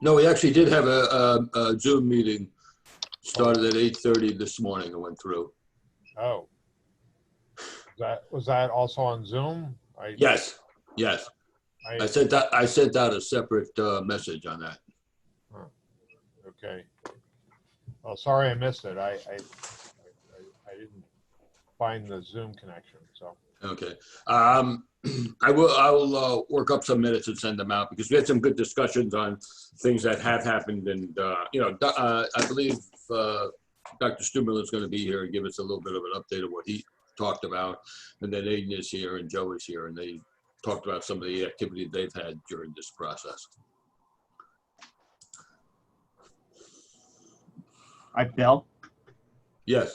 No, we actually did have a Zoom meeting, started at 8:30 this morning and went through. Oh. Was that also on Zoom? Yes. I sent out a separate message on that. Okay. Well, sorry I missed it. I didn't find the Zoom connection, so. Okay. I will work up some minutes and send them out because we had some good discussions on things that have happened. And, I believe Dr. Stumerlin is going to be here and give us a little bit of an update of what he talked about. And then Aiden is here and Joe is here, and they talked about some of the activity they've had during this process. All right, Bill. Yes.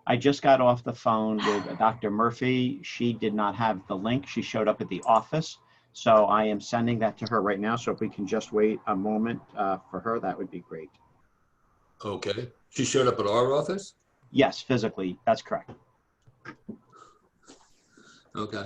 I just got off the phone with Dr. Murphy. She did not have the link. She showed up at the office. So I am sending that to her right now. So if we can just wait a moment for her, that would be great. Okay. She showed up at our office? Yes, physically. That's correct. Okay.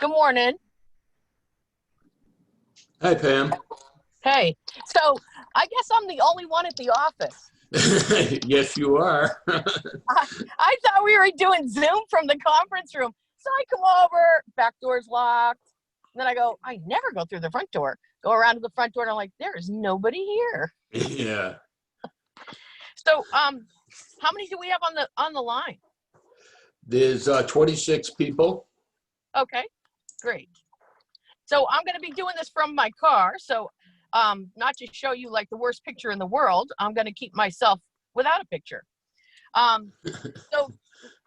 Good morning. Hi, Pam. Hey, so I guess I'm the only one at the office. Yes, you are. I thought we were doing Zoom from the conference room. So I come over, back door's locked. And then I go, I never go through the front door. Go around to the front door and I'm like, there is nobody here. Yeah. So how many do we have on the line? There's 26 people. Okay, great. So I'm going to be doing this from my car. So not to show you like the worst picture in the world, I'm going to keep myself without a picture. So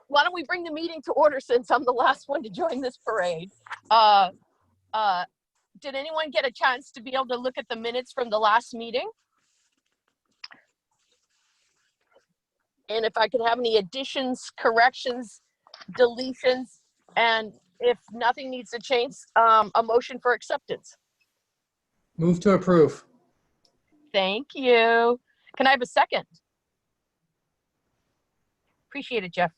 why don't we bring the meeting to order since I'm the last one to join this parade. Did anyone get a chance to be able to look at the minutes from the last meeting? And if I could have any additions, corrections, deletions, and if nothing needs to change, a motion for acceptance. Move to approve. Thank you. Can I have a second? Appreciate it, Jeff.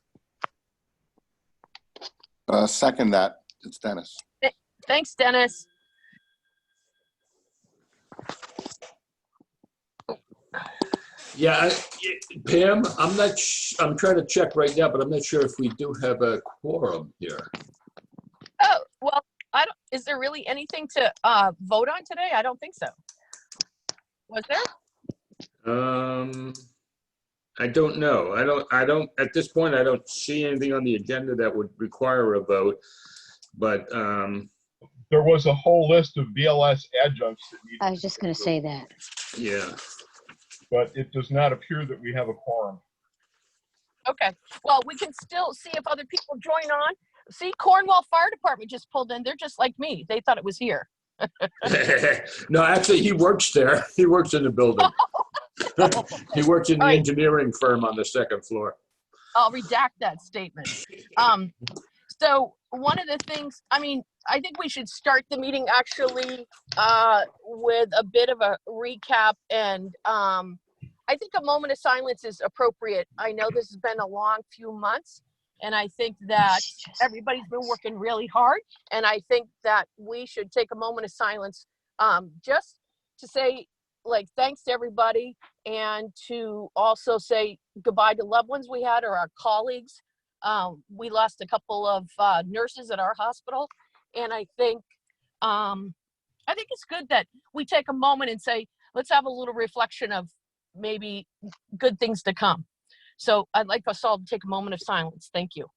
Second that. It's Dennis. Thanks, Dennis. Yeah, Pam, I'm trying to check right now, but I'm not sure if we do have a quorum here. Oh, well, is there really anything to vote on today? I don't think so. Was there? I don't know. I don't, at this point, I don't see anything on the agenda that would require a vote, but, There was a whole list of BLS adjuncts that needed. I was just going to say that. yeah. But it does not appear that we have a quorum. Okay. Well, we can still see if other people join on. See, Cornwall Fire Department just pulled in. They're just like me. They thought it was here. No, actually, he works there. He works in the building. He works in the engineering firm on the second floor. I'll redact that statement. So one of the things, I mean, I think we should start the meeting actually with a bit of a recap, and I think a moment of silence is appropriate. I know this has been a long few months, and I think that everybody's been working really hard, and I think that we should take a moment of silence just to say, like, thanks to everybody, and to also say goodbye to loved ones we had or our colleagues We lost a couple of nurses at our hospital, and I think it's good that we take a moment and say, let's have a little reflection of maybe good things to come. So I'd like us all to take a moment of silence. Thank you.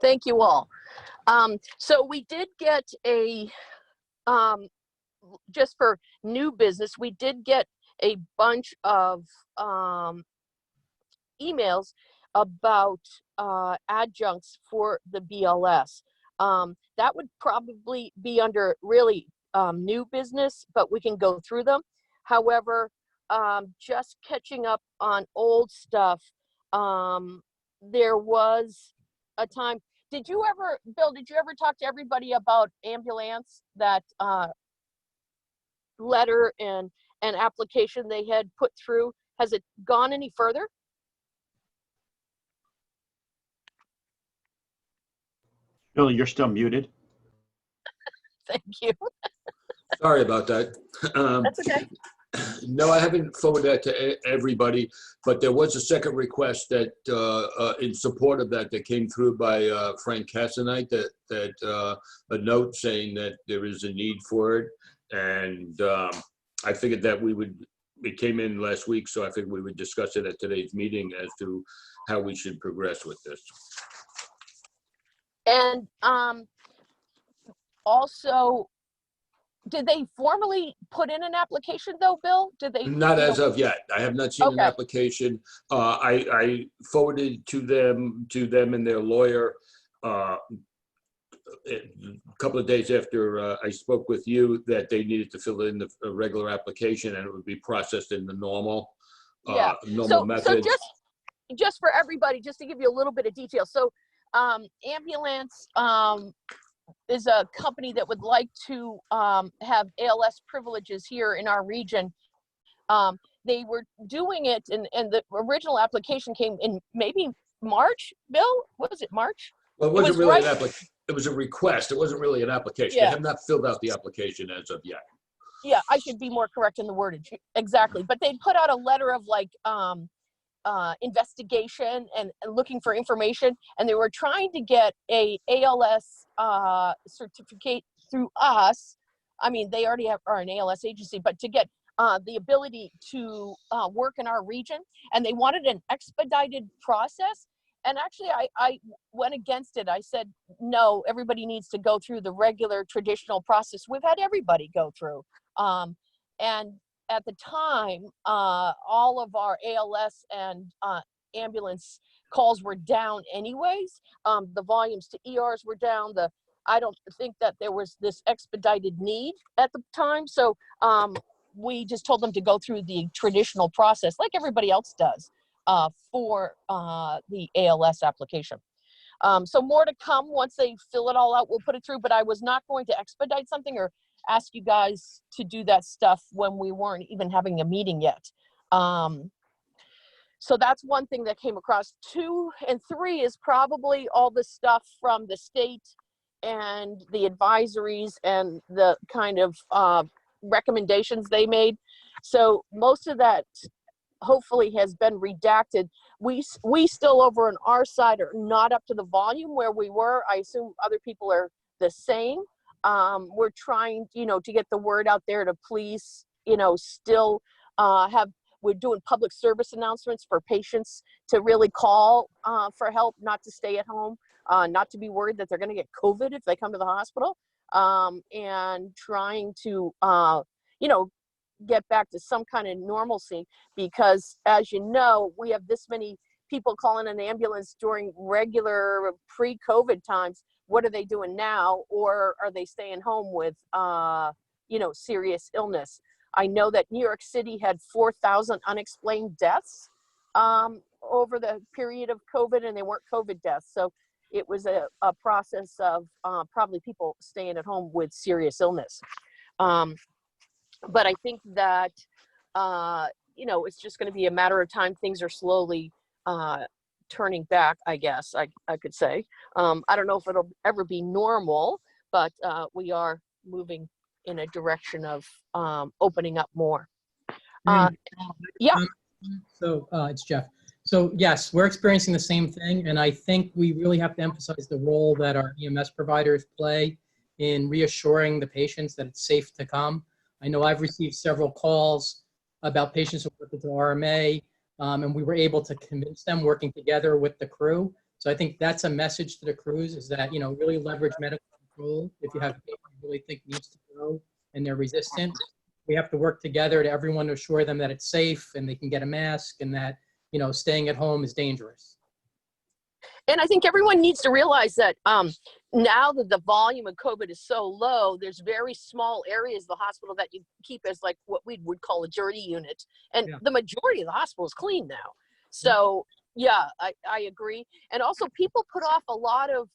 Thank you all. So we did get a, just for new business, we did get a bunch of emails about adjuncts for the BLS. That would probably be under really new business, but we can go through them. However, just catching up on old stuff, there was a time. Bill, did you ever talk to everybody about ambulance, that letter and application they had put through? Has it gone any further? Bill, you're still muted. Thank you. Sorry about that. That's okay. No, I haven't forwarded that to everybody, but there was a second request that, in support of that came through by Frank Cassanite, that a note saying that there is a need for it. And I figured that it came in last week, so I figured we would discuss it at today's meeting as to how we should progress with this. And also, did they formally put in an application though, Bill? Did they? Not as of yet. I have not seen an Okay. application. I forwarded to them and their lawyer a couple of days after I spoke with you that they needed to fill in the regular application and it would be processed in the normal method. So just for everybody, just to give you a little bit of detail. So ambulance is a company that would like to have ALS privileges here in our region. They were doing it, and the original application came in maybe March. Bill, was it March? Well, it wasn't really right. an application. It was a request. It wasn't really an application. Yeah. They have not filled out the application as of yet. Yeah, I should be more correct in the wordage. Exactly. But they put out a letter of like investigation and looking for information, and they were trying to get a ALS certificate through us. I mean, they already are an ALS agency, but to get the ability to work in our region, and they wanted an expedited process. And actually, I went against it. I said, no, everybody needs to go through the regular traditional process we've had everybody go through. And at the time, all of our ALS and ambulance calls were down anyways. The volumes to ERs were down. I don't think that there was this expedited need at the time. So we just told them to go through the traditional process like everybody else does for the ALS application. So more to come once they fill it all out, we'll put it through, but I was not going to expedite something or ask you guys to do that stuff when we weren't even having a meeting yet. So that's one thing that came across. 2 and 3 is probably all the stuff from the state and the advisories and the kind of recommendations they made. So most of that hopefully has been redacted. We still over on our side are not up to the volume where we were. I assume other people are the same. We're trying, to get the word out there to please, still we're doing public service announcements for patients to really call for help, not to stay at home, not to be worried that they're going to get COVID if they come to the hospital, and trying to, get back to some kind of normalcy, because as you know, we have this many people calling an ambulance during regular pre-COVID times. What are they doing now? Or are they staying home with, serious illness? I know that New York City had 4,000 unexplained deaths over the period of COVID, and they weren't COVID deaths. So it was a process of probably people staying at home with serious illness. But I think that you know, it's just going to be a matter of time. Things are slowly turning back, I guess I could say. I don't know if it'll ever be normal, but we are moving in a direction of opening up more. Yeah. So it's Jeff. So yes, we're experiencing the same thing. And I think we really have to emphasize the role that our EMS providers play in reassuring the patients that it's safe to come. I know I've received several calls about patients who work with the RMA, and we were able to convince them working together with the crew. So I think that's a message to the crews, is that, you know, really leverage medical control. If you have a patient you really think needs to go and they're resistant, we have to work together to everyone to assure them that it's safe and they can get a mask, and that, you know, staying at home is dangerous. And I think everyone needs to realize that now that the volume of COVID is so low, there's very small areas of the hospital that you keep as like what we would call a dirty unit. And Yeah. the majority of the hospital is clean now. So yeah, I agree. And also people put off a lot of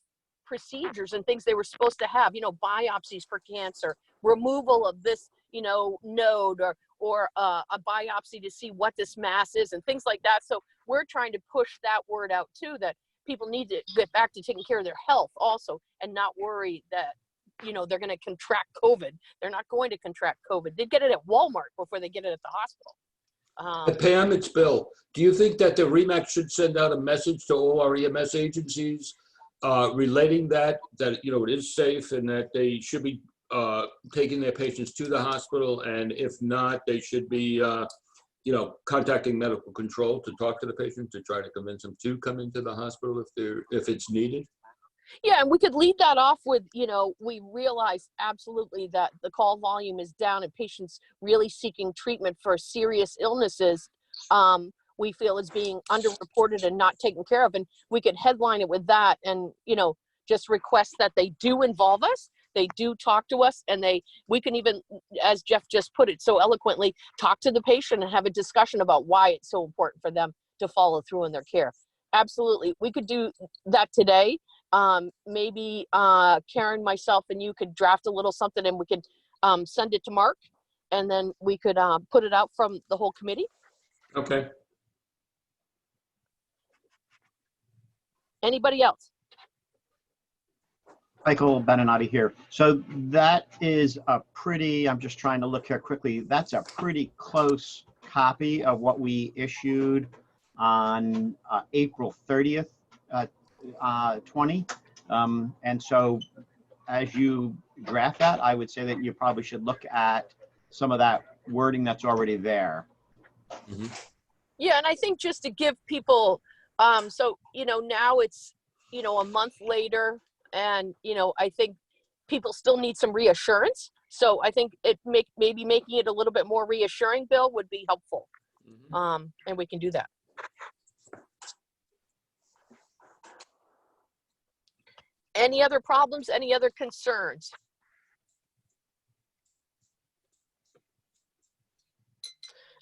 procedures and things they were supposed to have, you know, biopsies for cancer, removal of this, you know, node, or a biopsy to see what this mass is and things like that. So we're trying to push that word out too, that people need to get back to taking care of their health also, and not worry that, you know, they're going to contract COVID. They're not going to contract COVID. They get it at Walmart before they get it at the hospital. Pam, it's Bill. Do you think that the REMAC should send out a message to all our EMS agencies relating that, you know, it is safe and that they should be taking their patients to the hospital, and if not, they should be, you know, contacting medical control to talk to the patient to try to convince them to come into the hospital if it's needed? Yeah, and we could lead that off with, you know, we realize absolutely that the call volume is down and patients really seeking treatment for serious illnesses we feel is being underreported and not taken care of. And we could headline it with that, and, you know, just request that they do involve us, they do talk to us, and we can even, as Jeff just put it so eloquently, talk to the patient and have a discussion about why it's so important for them to follow through in their care. Absolutely. We could do that today. Maybe Karen, myself, and you could draft a little something, and we could send it to Mark, and then we could put it out from the whole committee. Okay. Anybody else? Michael Beninati here. So that is a pretty, I'm just trying to look here quickly, that's a pretty close copy of what we issued on April 30th, 20. And so as you draft that, I would say that you probably should look at some of that wording that's already there. Mm-hmm. Yeah, and I think just to give people, so, you know, now it's, you know, a month later, and, you know, I think people still need some reassurance. So I think maybe making it a little bit more reassuring, Bill, would be helpful. Mm-hmm. And we can do that. Any other problems? Any other concerns?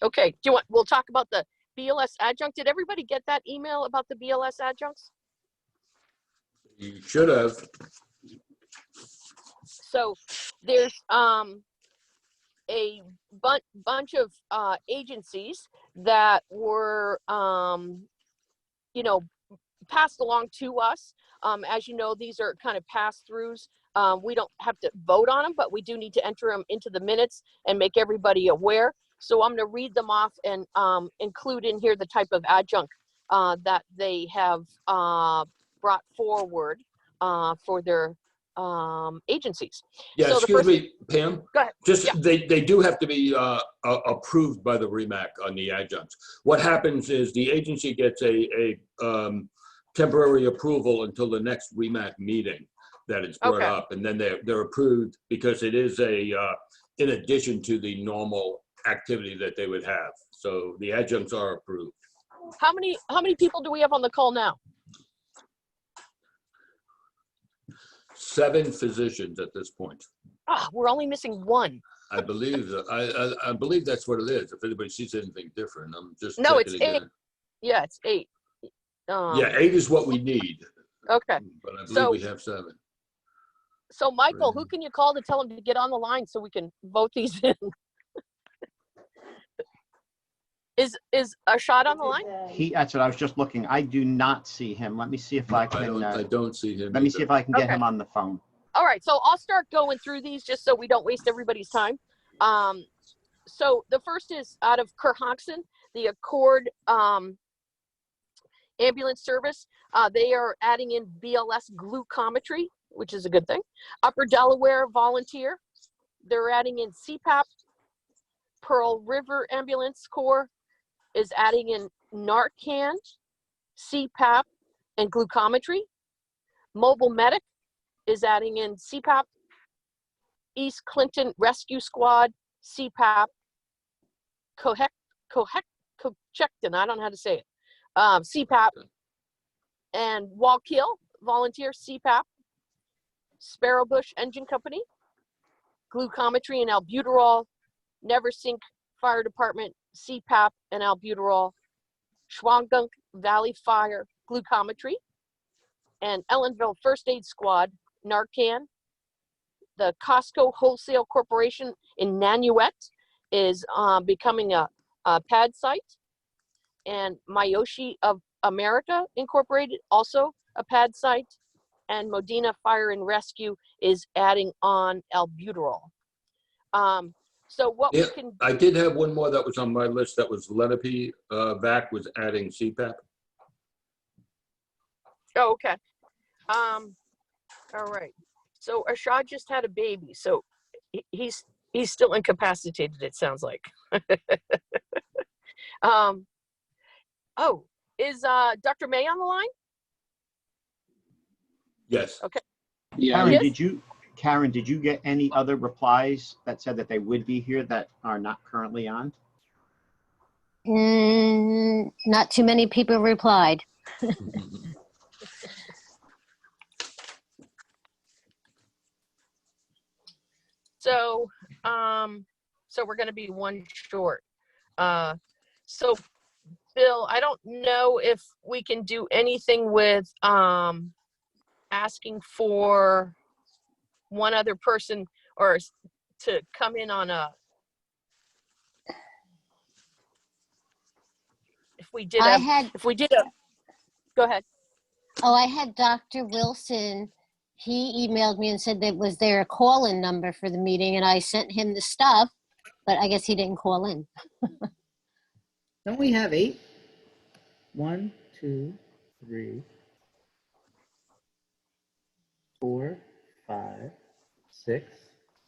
Okay, we'll talk about the BLS adjunct. Did everybody get that email about the BLS adjuncts? You should have. So there's a bunch of agencies that were, you know, passed along to us. As you know, these are kind of pass-throughs. We don't have to vote on them, but we do need to enter them into the minutes and make everybody aware. So I'm going to read them off and include in here the type of adjunct that they have brought forward for their agencies. Yeah, so excuse me, Pam. Go ahead. Just Yeah. they do have to be approved by the REMAC on the adjuncts. What happens is the agency gets a temporary approval until the next REMAC meeting that it's brought up, and then they're approved because it is in addition to the normal activity that they would have. So the adjuncts are approved. How many people do we have on the call now? 7 physicians at this point. We're only missing 1. I believe I believe that's what it is. If anybody sees anything different, I'm just no, it's checking 8. again. Yeah, it's 8. Yeah, 8 is what we need. Okay. But I believe we have 7. So Michael, who can you call to tell him to get on the line so we can vote these in? Is Ashad on the line? That's what I was just looking. I do not see him. Let me see if I I can, don't see him. let me see if I can get Okay. him on the phone. All right, so I'll start going through these just so we don't waste everybody's time. So the first is out of Kerhonkson, the Accord ambulance service. They are adding in BLS glucometry, which is a good thing. Upper Delaware Volunteer, they're adding in CPAP. Pearl River Ambulance Corps is adding in Narcan, CPAP, and glucometry. Mobile Medic is adding in CPAP. East Clinton Rescue Squad, CPAP. Cohecton, I don't know how to say it. CPAP. And Wallkill Volunteer, CPAP. Sparrowbush Engine Company, glucometry and albuterol. Neversink Fire Department, CPAP and albuterol. Schwangunk Valley Fire, glucometry. And Ellenville First Aid Squad, Narcan. The Costco Wholesale Corporation in Nanuet is becoming a pad site. And Mayoshi of America Incorporated, also a pad site. And Modena Fire and Rescue is adding on albuterol. So what Yeah, we can, I did have one more that was on my list. That was Lenape VAC was adding CPAP. oh, okay. All right. So Ashad just had a baby, so he's still incapacitated, it sounds like. Oh, is Dr. May on the line? Yes. Okay. Karen, Yes? did you get any other replies that said that they would be here that are not currently on? Not too many people replied. So, so we're going to be one short. So Bill, I don't know if we can do anything with asking for one other person or to come in on a, if we did I a, had, go ahead. I had Dr. Wilson. He emailed me and said that was there a call-in number for the meeting, and I sent him the stuff, but I guess he didn't call in. Don't we have 8? 1, 2, 3, 4, 5, 6,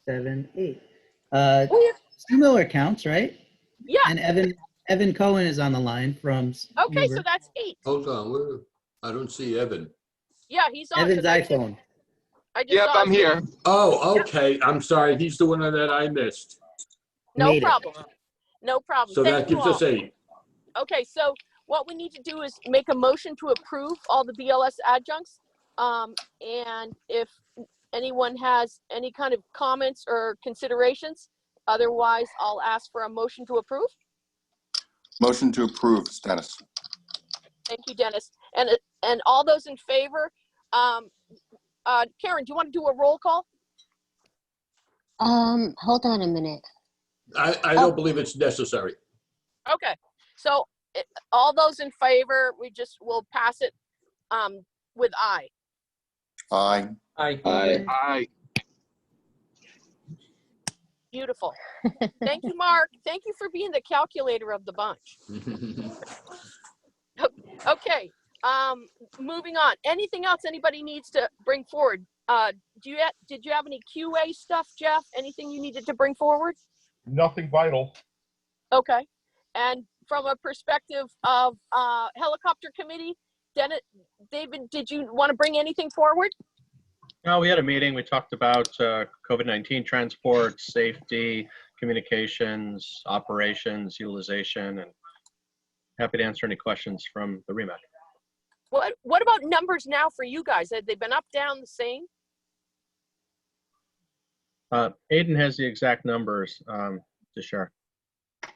7, 8. Stu Miller counts, right? Yeah. And Evan Cohen is on the line from Okay, so Newburgh. that's 8. Hold on, I don't see Evan. Yeah, he's on. Evan's iPhone. I just Yep, saw I'm his name. here. Oh, okay. I'm sorry. He's the one that I missed. No Made it. problem. No problem. So Thank that you gives all. us 8. Okay, so what we need to do is make a motion to approve all the BLS adjuncts. And if anyone has any kind of comments or considerations, otherwise I'll ask for a motion to approve. Motion to approve, Dennis. Thank you, Dennis. And all those in favor, Karen, do you want to do a roll call? Hold on a minute. I don't believe it's necessary. Okay, so all those in favor, will pass it with aye. Aye. Aye. Beautiful. Thank you, Mark. Thank you for being the calculator of the bunch. Okay, moving on. Anything else anybody needs to bring forward? Did you have any QA stuff, Jeff? Anything you needed to bring forward? Nothing vital. Okay. And from a perspective of helicopter committee, David, did you want to bring anything forward? No, we had a meeting. We talked about COVID-19 transport, safety, communications, operations, utilization, and happy to answer any questions from the REMAC. What about numbers now for you guys? Have they been up, down, the same? Aiden has the exact numbers to share.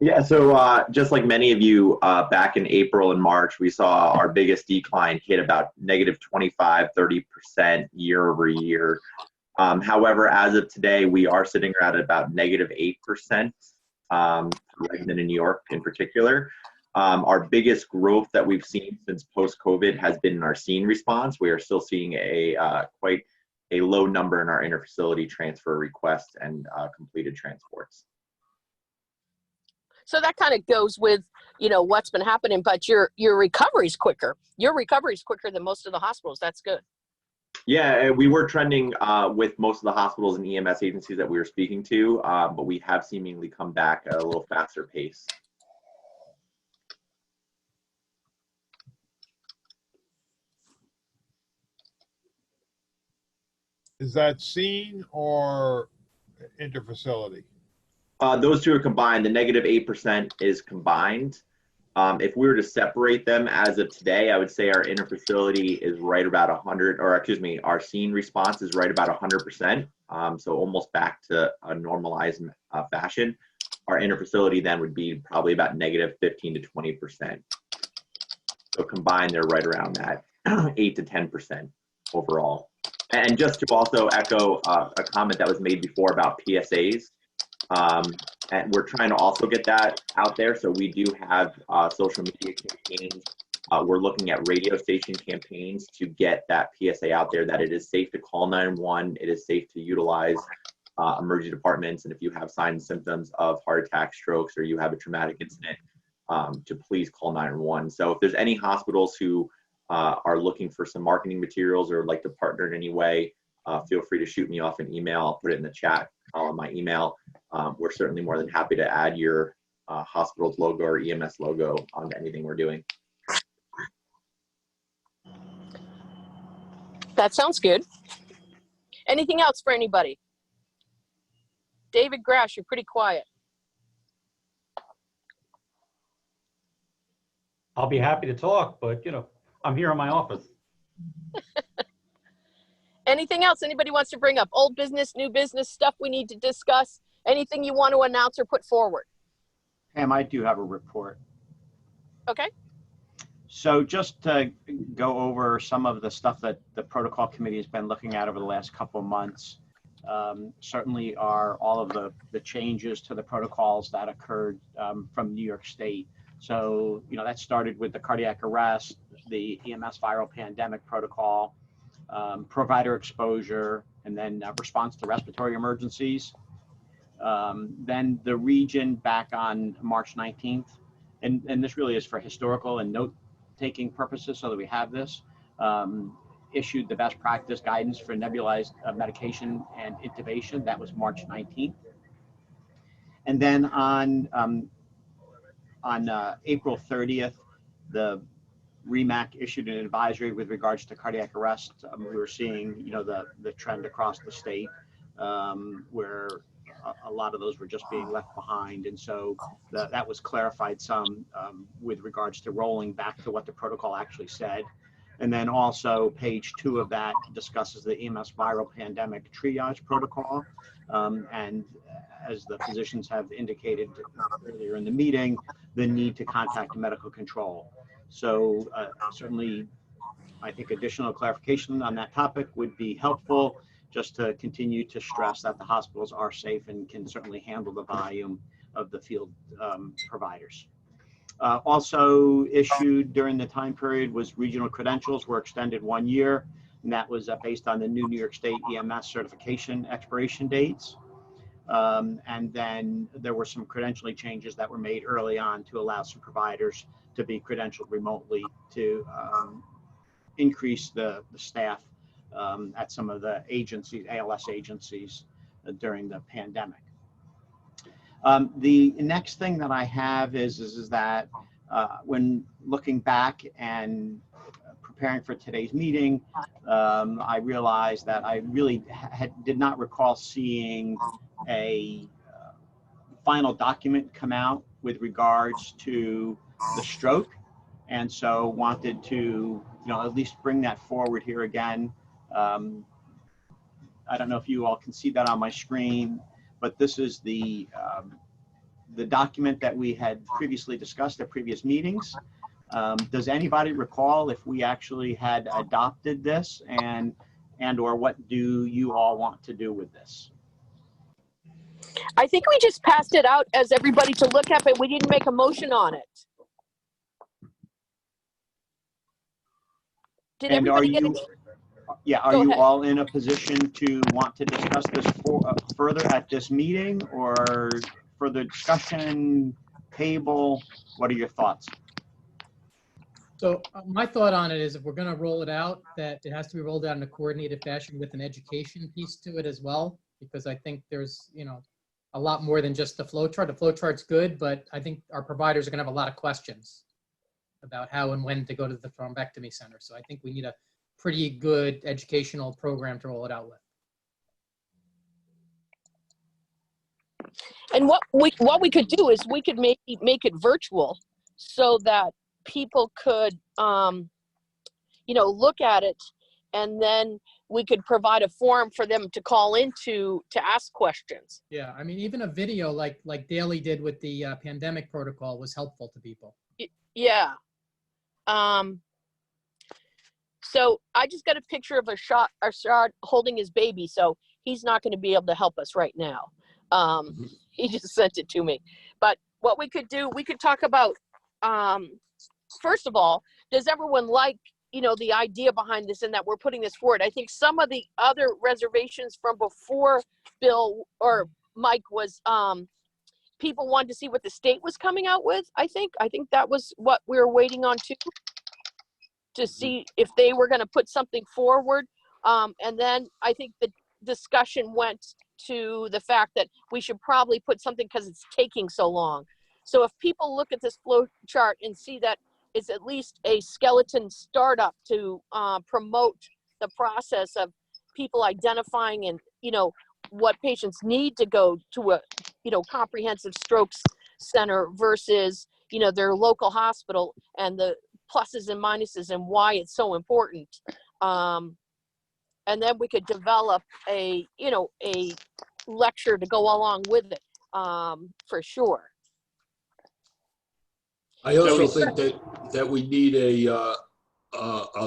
Yeah, so just like many of you, back in April and March, we saw our biggest decline hit about negative 25, 30% year over year. However, as of today, we are sitting at about negative 8%. Redmond and New York in particular. Our biggest growth that we've seen since post-COVID has been in our scene response. We are still seeing quite a low number in our interfacility transfer requests and completed transports. So that kind of goes with, what's been happening, but your recovery's quicker. Your recovery's quicker than most of the hospitals. That's good. Yeah, we were trending with most of the hospitals and EMS agencies that we were speaking to, but we have seemingly come back at a little faster pace. Is that scene or interfacility? Those two are combined. The -8% is combined. If we were to separate them as of today, I would say our interfacility is right about 100, or excuse me, our scene response is right about 100%. So almost back to a normalized fashion. Our interfacility then would be probably about -15 to 20%. So combined, they're right around that 8 to 10% overall. And just to also echo a comment that was made before about PSAs, and we're trying to also get that out there. So we do have social media campaigns. We're looking at radio station campaigns to get that PSA out there that it is safe to call 911. It is safe to utilize emergency departments. And if you have signs and symptoms of heart attack, strokes, or you have a traumatic incident, to please call 911. So if there's any hospitals who are looking for some marketing materials or like to partner in any way, feel free to shoot me off an email. I'll put it in the chat on my email. We're certainly more than happy to add your hospital's logo or EMS logo onto anything we're doing. That sounds good. Anything else for anybody? David Grash, you're pretty quiet. I'll be happy to talk, but I'm here in my office. Anything else anybody wants to bring up? Old business, new business, stuff we need to discuss? Anything you want to announce or put forward? Pam, I do have a report. Okay. So just to go over some of the stuff that the protocol committee has been looking at over the last couple of months, certainly are all of the changes to the protocols that occurred from New York State. So, that started with the cardiac arrest, the EMS viral pandemic protocol, provider exposure, and then response to respiratory emergencies. Then the region back on March 19th, and this really is for historical and note-taking purposes so that we have this, issued the best practice guidance for nebulized medication and intubation. That was March 19th. And then on April 30th, the REMAC issued an advisory with regards to cardiac arrest. We were seeing, the trend across the state where a lot of those were just being left behind. And so that was clarified some with regards to rolling back to what the protocol actually said. And then also page 2 of that discusses the EMS viral pandemic triage protocol. And as the physicians have indicated earlier in the meeting, the need to contact medical control. So certainly, I think additional clarification on that topic would be helpful, just to continue to stress that the hospitals are safe and can certainly handle the volume of the field providers. Also issued during the time period was regional credentials were extended 1 year, and that was based on the new New York State EMS certification expiration dates. And then there were some credentialing changes that were made early on to allow some providers to be credentialed remotely to increase the staff at some of the agencies, ALS agencies during the pandemic. The next thing that I have is that when looking back and preparing for today's meeting, I realized that I really did not recall seeing a final document come out with regards to the stroke, and so wanted to at least bring that forward here again. I don't know if you all can see that on my screen, but this is the document that we had previously discussed at previous meetings. Does anybody recall if we actually had adopted this, and or what do you all want to do with this? I think we just passed it out as everybody to look at, but we didn't make a motion on it. Did And are everybody get you, it? yeah, are Go you ahead. all in a position to want to discuss this further at this meeting, or further discussion, table? What are your thoughts? So my thought on it is if we're going to roll it out, that it has to be rolled out in a coordinated fashion with an education piece to it as well, because I think there's, a lot more than just the flow chart. The flow chart's good, but I think our providers are going to have a lot of questions about how and when to go to the thrombectomy center. So I think we need a pretty good educational program to roll it out with. And what we could do is we could make it virtual so that people could, look at it, and then we could provide a forum for them to call into to ask questions. Yeah, I mean, even a video like Daly did with the pandemic protocol was helpful to people. Yeah. So I just got a picture of Ashad holding his baby, so he's not going to be able to help us right now. He just sent it to me. But what we could do, we could talk about, first of all, does everyone like, the idea behind this and that we're putting this forward? I think some of the other reservations from before Bill or Mike was, people wanted to see what the state was coming out with. I think that was what we were waiting on too, to see if they were going to put something forward. And then I think the discussion went to the fact that we should probably put something because it's taking so long. So if people look at this flow chart and see that it's at least a skeleton startup to promote the process of people identifying and, what patients need to go to a, comprehensive stroke center versus, their local hospital, and the pluses and minuses and why it's so important. And then we could develop a lecture to go along with it, for sure. I also think that we need a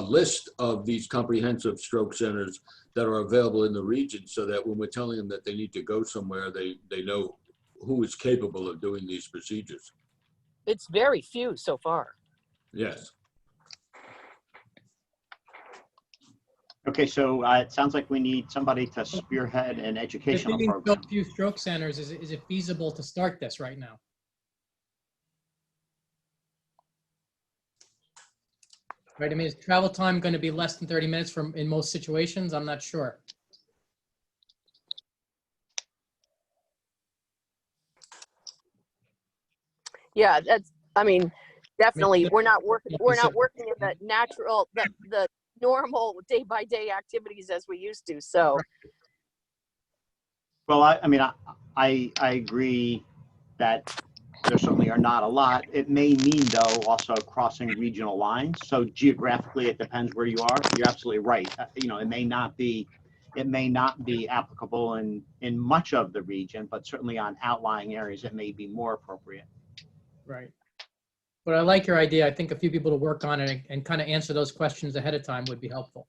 list of these comprehensive stroke centers that are available in the region, so that when we're telling them that they need to go somewhere, they know who is capable of doing these procedures. It's very few so far. Yes. Okay, so it sounds like we need somebody to spearhead an educational The thing program. in few stroke centers, is it feasible to start this right now? Right, I mean, is travel time going to be less than 30 minutes in most situations? I'm not sure. Yeah, definitely. We're not working in the natural, the normal day-by-day activities as we used to. So, Well, I agree that there certainly are not a lot. It may mean, though, also crossing regional lines. So geographically, it depends where you are. You're absolutely right. It may not be applicable in much of the region, but certainly on outlying areas, it may be more appropriate. Right. But I like your idea. I think a few people to work on it and kind of answer those questions ahead of time would be helpful.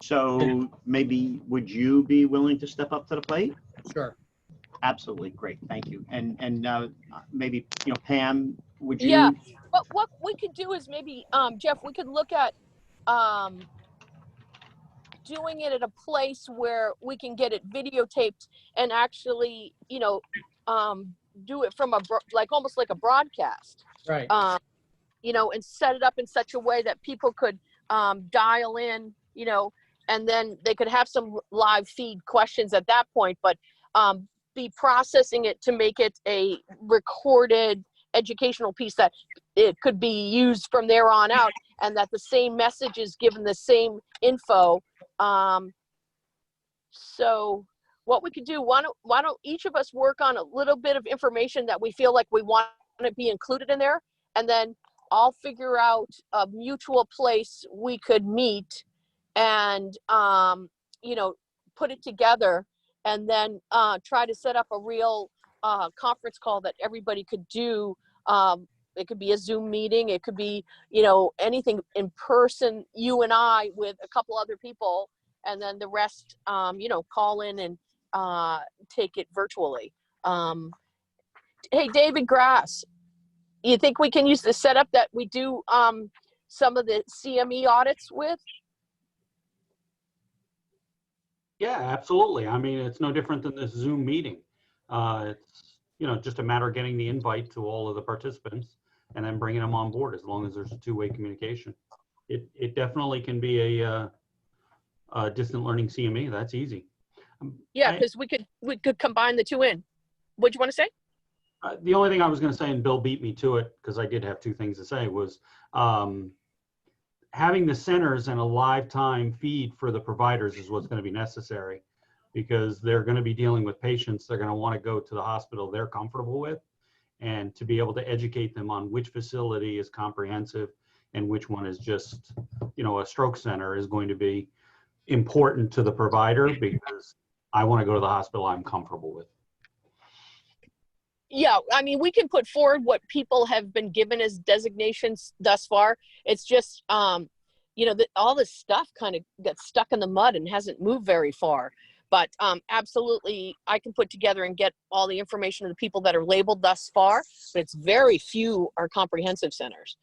So maybe, would you be willing to step up to the plate? Sure. Absolutely. Great. Thank you. And maybe, Pam, would you? yeah, but what we could do is maybe, Jeff, we could look at doing it at a place where we can get it videotaped and actually, do it from almost like a broadcast. Right. And set it up in such a way that people could dial in, and then they could have some live feed questions at that point, but be processing it to make it a recorded educational piece that it could be used from there on out, and that the same message is given, the same info. So what we could do, why don't each of us work on a little bit of information that we feel like we want to be included in there, and then I'll figure out a mutual place we could meet and, put it together, and then try to set up a real conference call that everybody could do. It could be a Zoom meeting. It could be, anything in person, you and I with a couple other people, and then the rest, call in take it virtually. Hey, David Grass, you think we can use the setup that we do some of the CME audits with? Yeah, absolutely. I mean, it's no different than this Zoom meeting. It's, you know, just a matter of getting the invite to all of the participants and then bringing them on board, as long as there's a two-way communication. It definitely can be a distant learning CME. That's easy. Yeah, because we could combine the two in. What'd you want to say? The only thing I was going to say, and Bill beat me to it because I did have two things to say, was having the centers and a live time feed for the providers is what's going to be necessary, because they're going to be dealing with patients. They're going to want to go to the hospital they're comfortable with, and to be able to educate them on which facility is comprehensive and which one is just, you know, a stroke center is going to be important to the provider, because I want to go to the hospital I'm comfortable with. Yeah, I mean, we can put forward what people have been given as designations thus far. It's just, you know, all this stuff kind of got stuck in the mud and hasn't moved very far. But absolutely, I can put together and get all the information of the people that are labeled thus far, but it's very few are comprehensive centers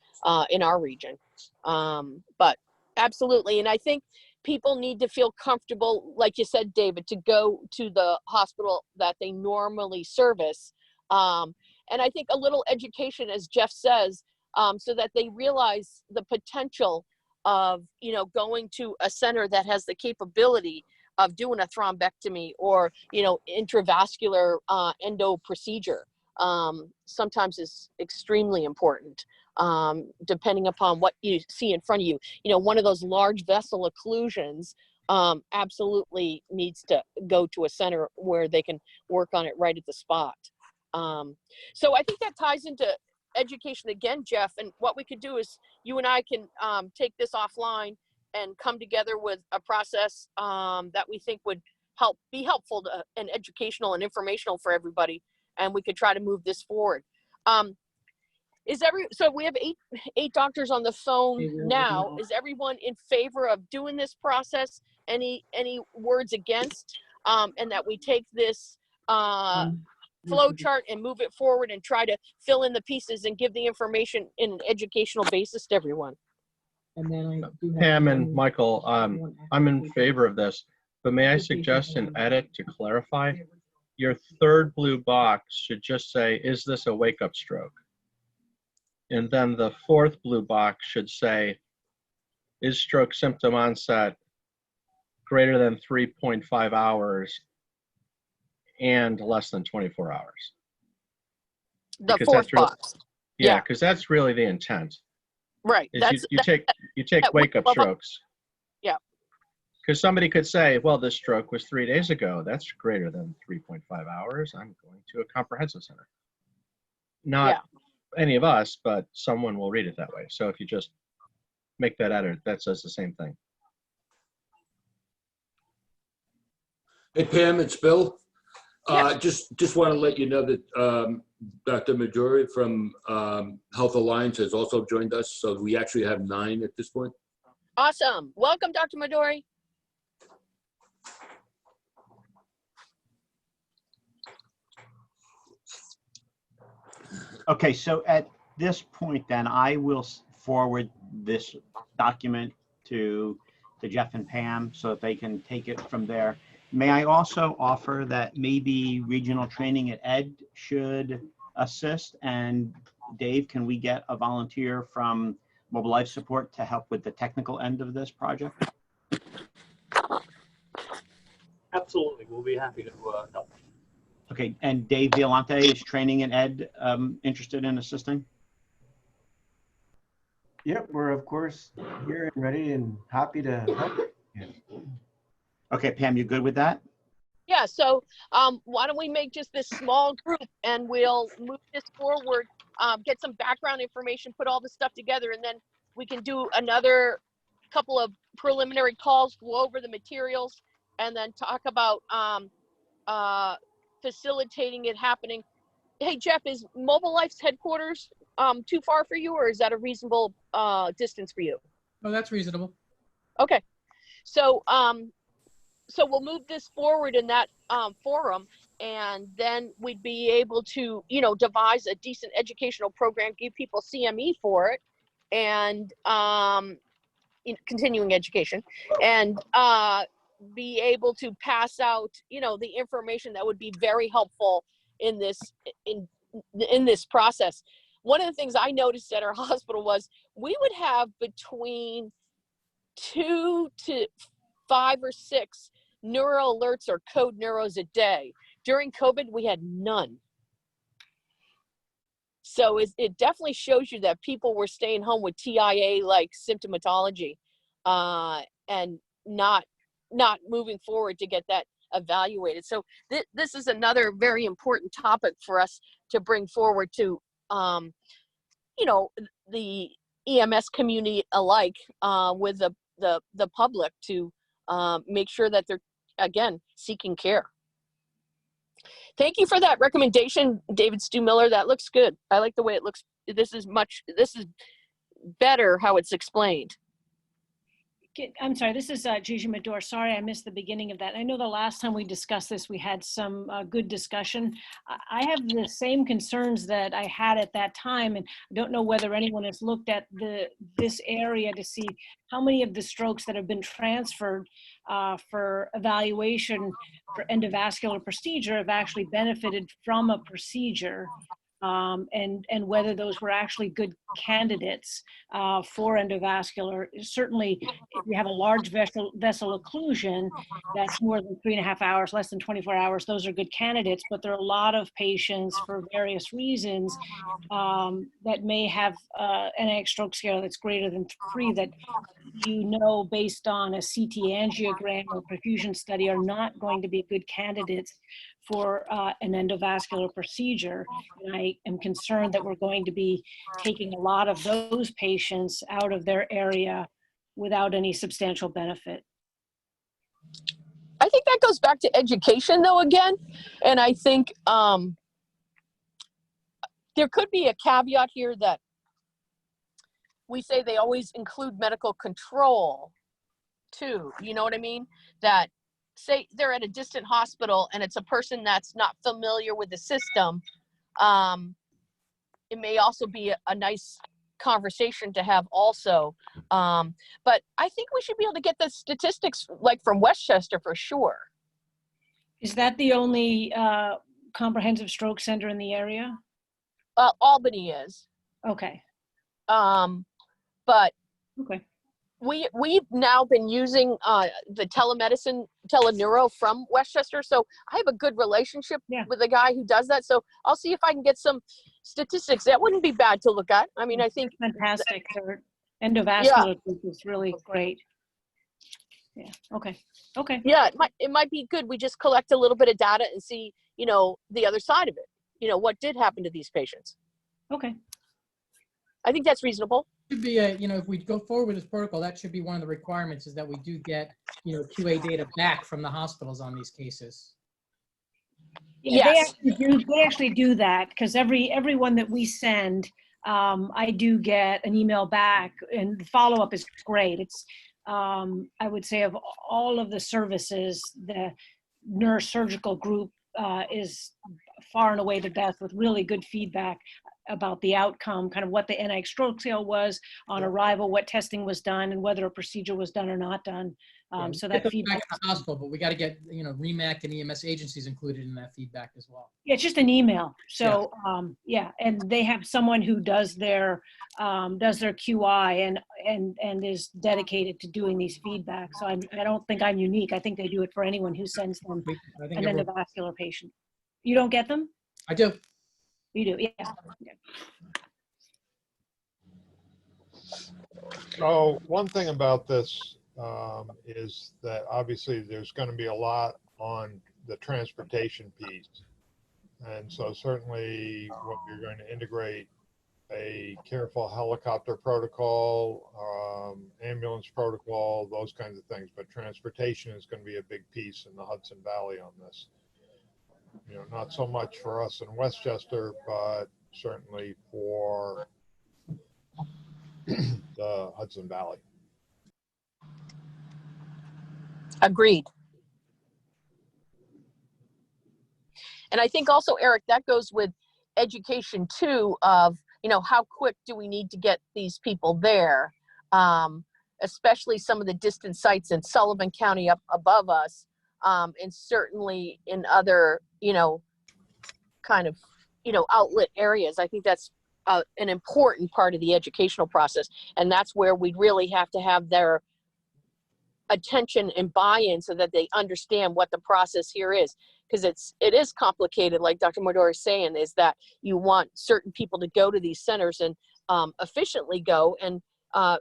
in our region. But absolutely, and I think people need to feel comfortable, like you said, David, to go to the hospital that they normally service. And I think a little education, as Jeff says, so that they realize the potential of, you know, going to a center that has the capability of doing a thrombectomy or, you know, intravascular endo procedure. Sometimes is extremely important, depending upon what you see in front of you. You know, one of those large vessel occlusions absolutely needs to go to a center where they can work on it right at the spot. So I think that ties into education again, Jeff, and what we could do is you and I can take this offline and come together with a process that we think would be helpful to, and educational and informational for everybody, and we could try to move this forward. So we have eight doctors on the phone now. Is everyone in favor of doing this process? Any words against? And that we take this flow chart and move it forward and try to fill in the pieces and give the information in an educational basis to everyone. And then Pam and Michael, I'm in favor of this, but may I suggest an edit to clarify? Your third blue box should just say, is this a wake-up stroke? And then the fourth blue box should say, is stroke symptom onset greater than 3.5 hours and less than 24 hours? The Because fourth really, box. yeah, because that's really the intent. Right. You take wake-up strokes. Yeah. Because somebody could say, well, this stroke was 3 days ago. That's greater than 3.5 hours. I'm going to a comprehensive center. Not any of us, but someone will read it that way. So if you just make that edit, that says the same thing. Hey, Pam, it's Bill. Yeah. Just want to let you know that Dr. Majori from Health Alliance has also joined us. So we actually have 9 at this point. Awesome. Welcome, Dr. Midori. Okay, so at this point then, I will forward this document to Jeff and Pam so that they can take it from there. May I also offer that maybe regional training at Ed should assist? And Dave, can we get a volunteer from Mobile Life Support to help with the technical end of this project? Absolutely, we'll be happy to help. Okay, and Dave Violante is training in Ed, interested in assisting? Yep, we're of course here and ready and happy to help. Yeah. Okay, Pam, you good with that? Yeah, so why don't we make just this small group and we'll move this forward, get some background information, put all this stuff together, and then we can do another couple of preliminary calls, go over the materials, and then talk about facilitating it happening. Hey, Jeff, is Mobile Life's headquarters too far for you, or is that a reasonable distance for you? Oh, that's reasonable. Okay, so so we'll move this forward in that forum, and then we'd be able to, devise a decent educational program, give people CME for it, and continuing education, and be able to pass out, the information that would be very helpful in this process. One of the things I noticed at our hospital was we would have between 2 to 5 or 6 neuro alerts or code neuros a day. During COVID, we had none. So it definitely shows you that people were staying home with TIA-like symptomatology, and not moving forward to get that evaluated. So this is another very important topic for us to bring forward to, the EMS community alike, with the public, to make sure that they're, again, seeking care. Thank you for that recommendation, David Stu Miller. That looks good. I like the way it looks. This is better how it's explained. I'm sorry, this is Gigi Medor. Sorry, I missed the beginning of that. I know the last time we discussed this, we had some good discussion. I have the same concerns that I had at that time, and I don't know whether anyone has looked at this area to see how many of the strokes that have been transferred for evaluation for endovascular procedure have actually benefited from a procedure. And whether those were actually good candidates for endovascular. Certainly, if you have a large vessel occlusion, that's more than 3.5 hours, less than 24 hours, those are good candidates. But there are a lot of patients, for various reasons, that may have an NIH stroke scale that's greater than 3, that based on a CT angiogram or perfusion study, are not going to be good candidates for an endovascular procedure. And I am concerned that we're going to be taking a lot of those patients out of their area without any substantial benefit. I think that goes back to education, though, again. And I think there could be a caveat here that we say they always include medical control too. You know what I mean? That, say they're at a distant hospital and it's a person that's not familiar with the system, it may also be a nice conversation to have also. But I think we should be able to get the statistics, like from Westchester, for sure. Is that the only comprehensive stroke center in the area? Albany is. Okay. But okay. We've now been using the telemedicine, teleneuro from Westchester. So I have a good relationship with the guy who does that. So I'll see if I can get some statistics. That wouldn't be bad to look at. I mean, I think fantastic. Their endovascular is really great. Yeah. Okay. Okay. Yeah, it might be good. We just collect a little bit of data and see, the other side of it. What did happen to these patients. Okay. I think that's reasonable. Should be if we go forward with this protocol, that should be one of the requirements, is that we do get, QA data back from the hospitals on these cases. Yeah, yes. They actually do that, because everyone that we send, I do get an email back, and the follow-up is great. It's, I would say, of all of the services, the neurosurgical group is far and away the best, with really good feedback about the outcome, kind of what the NIH stroke scale was on arrival, what testing was done, and whether a procedure was done or not done. So that feedback. Back to the hospital, but we got to get REMAC and EMS agencies included in that feedback as well. Yeah, it's just an email. So and they have someone who does their QI and is dedicated to doing these feedback. So I don't think I'm unique. I think they do it for anyone who sends them an endovascular patient. You don't get them? I do. You do, yeah. So one thing about this is that obviously there's going to be a lot on the transportation piece. And so certainly what you're going to integrate a careful helicopter protocol, ambulance protocol, those kinds of things. But transportation is going to be a big piece in the Hudson Valley on this. Not so much for us in Westchester, but certainly for the Hudson Valley. Agreed. And I think also, Eric, that goes with education too of, how quick do we need to get these people there? Especially some of the distant sites in Sullivan County up above us, and certainly in other, kind of, outlet areas. I think that's an important part of the educational process. And that's where we really have to have their attention and buy-in so that they understand what the process here is. Because it is complicated, like Dr. Modori is saying, is that you want certain people to go to these centers and efficiently go and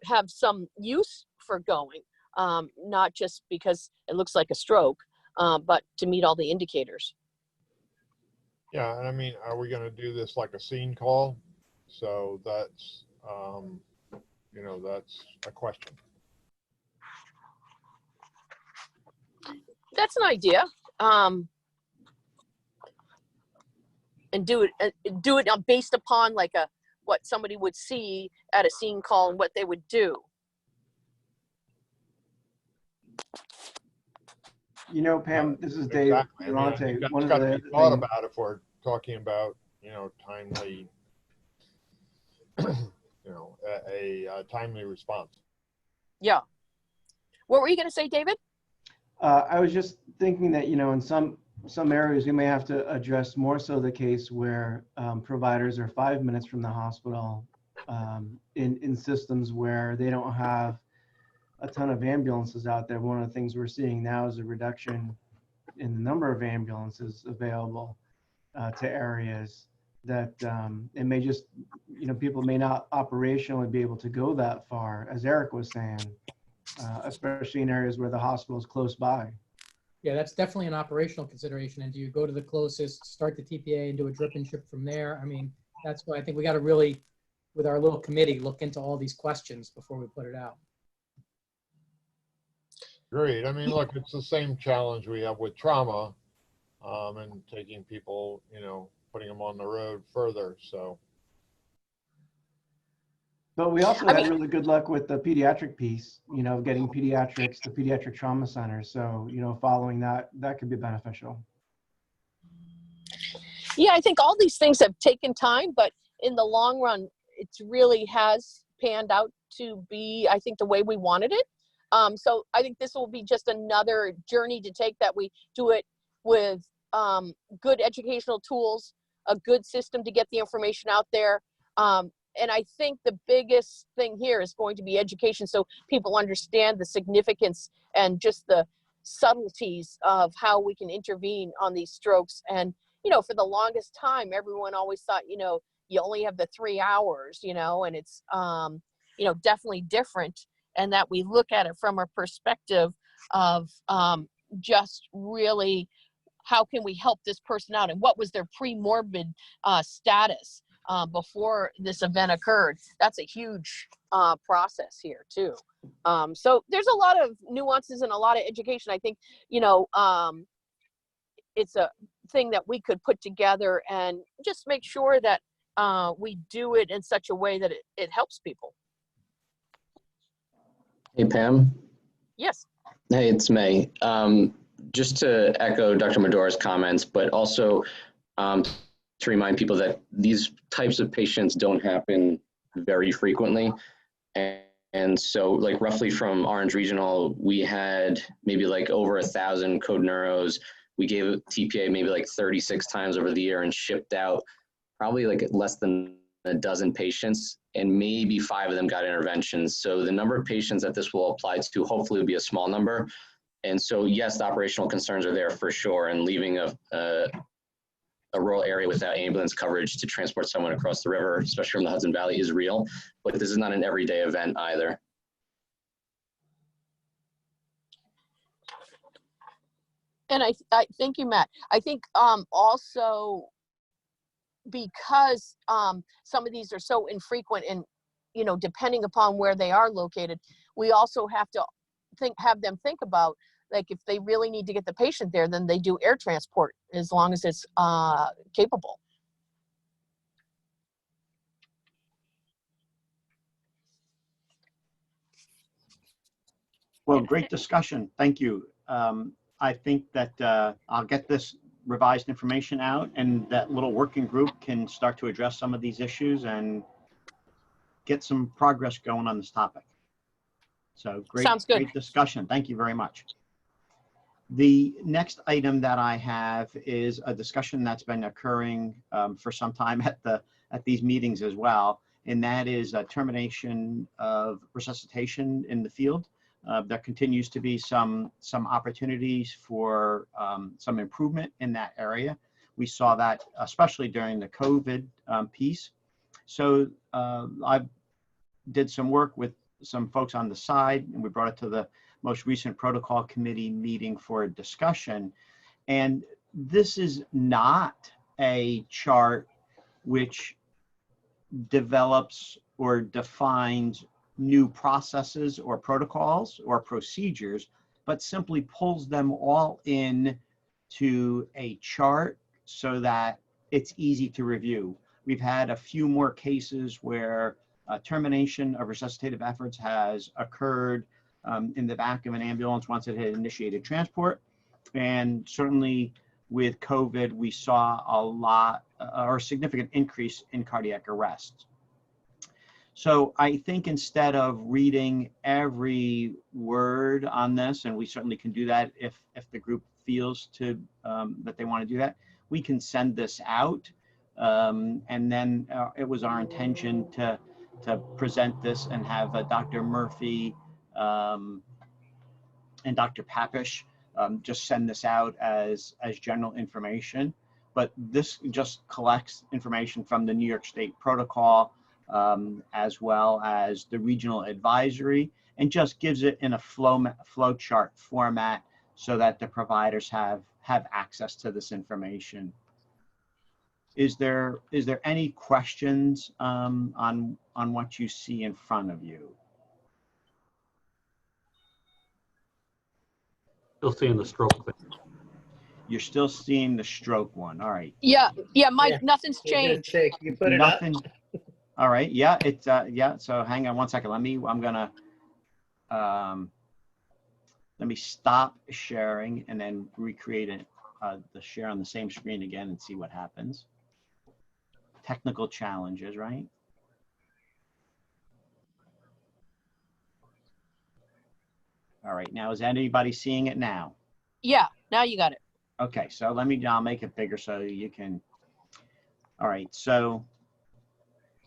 have some use for going, not just because it looks like a stroke, but to meet all the indicators. Yeah, and I mean, are we going to do this like a scene call? So that's, that's a question. That's an idea. And do it based upon like what somebody would see at a scene call and what they would do. Pam, this is Dave. Exactly. I mean, it's got to be thought about if we're talking about, timely, a timely response. Yeah. What were you going to say, David? I was just thinking that, in some areas we may have to address more so the case where providers are 5 minutes from the hospital in systems where they don't have a ton of ambulances out there. One of the things we're seeing now is a reduction in the number of ambulances available to areas that it may just, people may not operationally be able to go that far, as Eric was saying, especially in areas where the hospital is close by. Yeah, that's definitely an operational consideration. And do you go to the closest, start the TPA and do a drip and ship from there? I mean, that's why I think we got to really, with our little committee, look into all these questions before we put it out. Great. I mean, look, it's the same challenge we have with trauma and taking people, putting them on the road further. So. But we also had really good luck with the pediatric piece, getting pediatrics to pediatric trauma centers. So, following that could be beneficial. Yeah, I think all these things have taken time, but in the long run, it really has panned out to be, I think, the way we wanted it. So I think this will be just another journey to take, that we do it with good educational tools, a good system to get the information out there. And I think the biggest thing here is going to be education, so people understand the significance and just the subtleties of how we can intervene on these strokes. And, for the longest time, everyone always thought, you only have the 3 hours, and it's, definitely different. And that we look at it from a perspective of just really, how can we help this person out, and what was their pre-morbid status before this event occurred. That's a huge process here too. So there's a lot of nuances and a lot of education. I think, it's a thing that we could put together and just make sure that we do it in such a way that it helps people. Hey, Pam. Yes. Hey, it's May. Just to echo Dr. Medora's comments, but also to remind people that these types of patients don't happen very frequently. And so, like, roughly from Orange Regional, we had maybe like over 1,000 code neuros. We gave TPA maybe like 36 times over the year and shipped out probably like less than a dozen patients, and maybe 5 of them got interventions. So the number of patients that this will apply to hopefully will be a small number. And so, yes, the operational concerns are there for sure, and leaving a rural area without ambulance coverage to transport someone across the river, especially from the Hudson Valley, is real. But this is not an everyday event either. And I thank you, Matt. I think also because some of these are so infrequent and, depending upon where they are located, we also have to have them think about, like, if they really need to get the patient there, then they do air transport as long as it's capable. Well, great discussion. Thank you. I think that I'll get this revised information out, and that little working group can start to address some of these issues and get some progress going on this topic. So Sounds good. great discussion. Thank you very much. The next item that I have is a discussion that's been occurring for some time at these meetings as well, and that is a termination of resuscitation in the field. There continues to be some opportunities for some improvement in that area. We saw that especially during the COVID piece. So I did some work with some folks on the side, and we brought it to the most recent protocol committee meeting for a discussion. And this is not a chart which develops or defines new processes or protocols or procedures, but simply pulls them all in to a chart so that it's easy to review. We've had a few more cases where termination of resuscitative efforts has occurred in the back of an ambulance once it had initiated transport. And certainly with COVID, we saw a lot or a significant increase in cardiac arrests. So I think instead of reading every word on this, and we certainly can do that if the group feels that they want to do that, we can send this out. And then it was our intention to present this and have Dr. Murphy and Dr. Papish just send this out as general information. But this just collects information from the New York State protocol, as well as the regional advisory, and just gives it in a flow chart format so that the providers have access to this information. Is there any questions on what you see in front of you? Still seeing the stroke thing. You're still seeing the stroke one. All right. Yeah, Mike, nothing's changed. You put it Nothing. up. All right. Yeah, it's yeah. So hang on one second. I'm gonna let me stop sharing and then recreate the share on the same screen again and see what happens. Technical challenges, right? All right. Now, is anybody seeing it now? Yeah, now you got it. Okay. So I'll make it bigger so you can. All right. So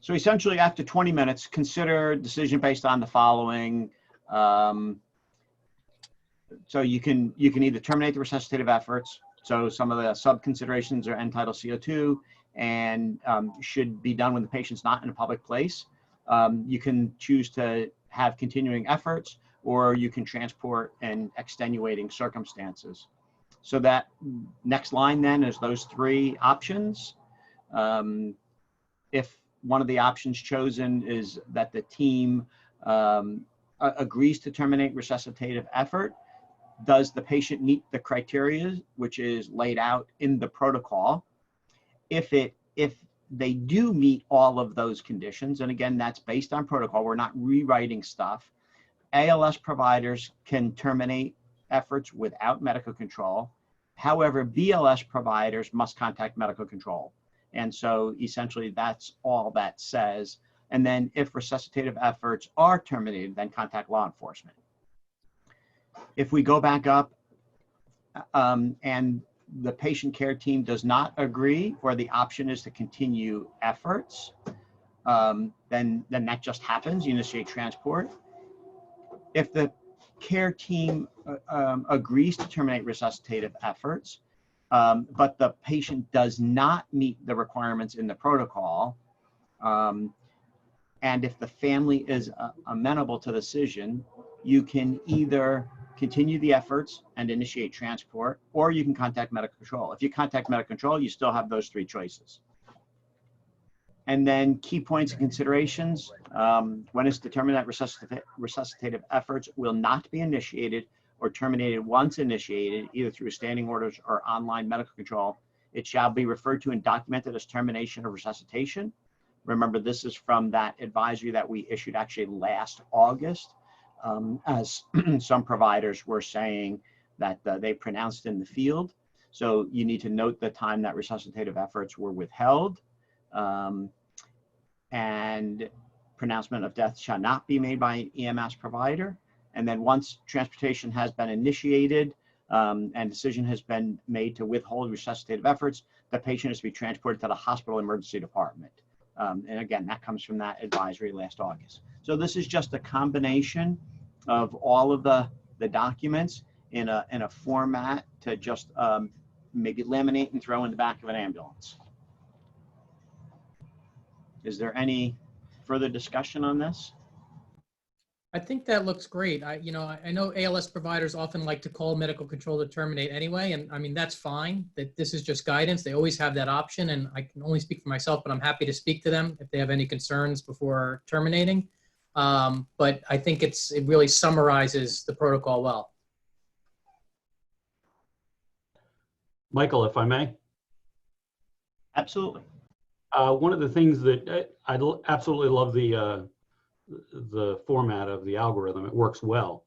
essentially, after 20 minutes, consider decision based on the following. So you can either terminate the resuscitative efforts. So some of the sub considerations are end tidal CO2 and should be done when the patient's not in a public place. You can choose to have continuing efforts, or you can transport in extenuating circumstances. So that next line then is those three options. If one of the options chosen is that the team agrees to terminate resuscitative effort, does the patient meet the criteria which is laid out in the protocol? If they do meet all of those conditions, and again, that's based on protocol, we're not rewriting stuff, ALS providers can terminate efforts without medical control. However, BLS providers must contact medical control. And so essentially that's all that says. And then if resuscitative efforts are terminated, then contact law enforcement. If we go back up and the patient care team does not agree, or the option is to continue efforts, then that just happens, you initiate transport. If the care team agrees to terminate resuscitative efforts, but the patient does not meet the requirements in the protocol, and if the family is amenable to the decision, you can either continue the efforts and initiate transport, or you can contact medical control. If you contact medical control, you still have those three choices. And then key points and considerations. When it's determined that resuscitative efforts will not be initiated or terminated once initiated, either through standing orders or online medical control, it shall be referred to and documented as termination of resuscitation. Remember, this is from that advisory that we issued actually last August, as some providers were saying that they pronounced in the field. So you need to note the time that resuscitative efforts were withheld. And pronouncement of death shall not be made by EMS provider. And then once transportation has been initiated and decision has been made to withhold resuscitative efforts, the patient is to be transported to the hospital emergency department. And again, that comes from that advisory last August. So this is just a combination of all of the documents in a format to just maybe laminate and throw in the back of an ambulance. Is there any further discussion on this? I think that looks great. I know ALS providers often like to call medical control to terminate anyway, and I mean, that's fine. That this is just guidance. They always have that option, and I can only speak for myself, but I'm happy to speak to them if they have any concerns before terminating. But I think it really summarizes the protocol well. Michael, if I may. Absolutely. One of the things that I absolutely love the format of the algorithm. It works well.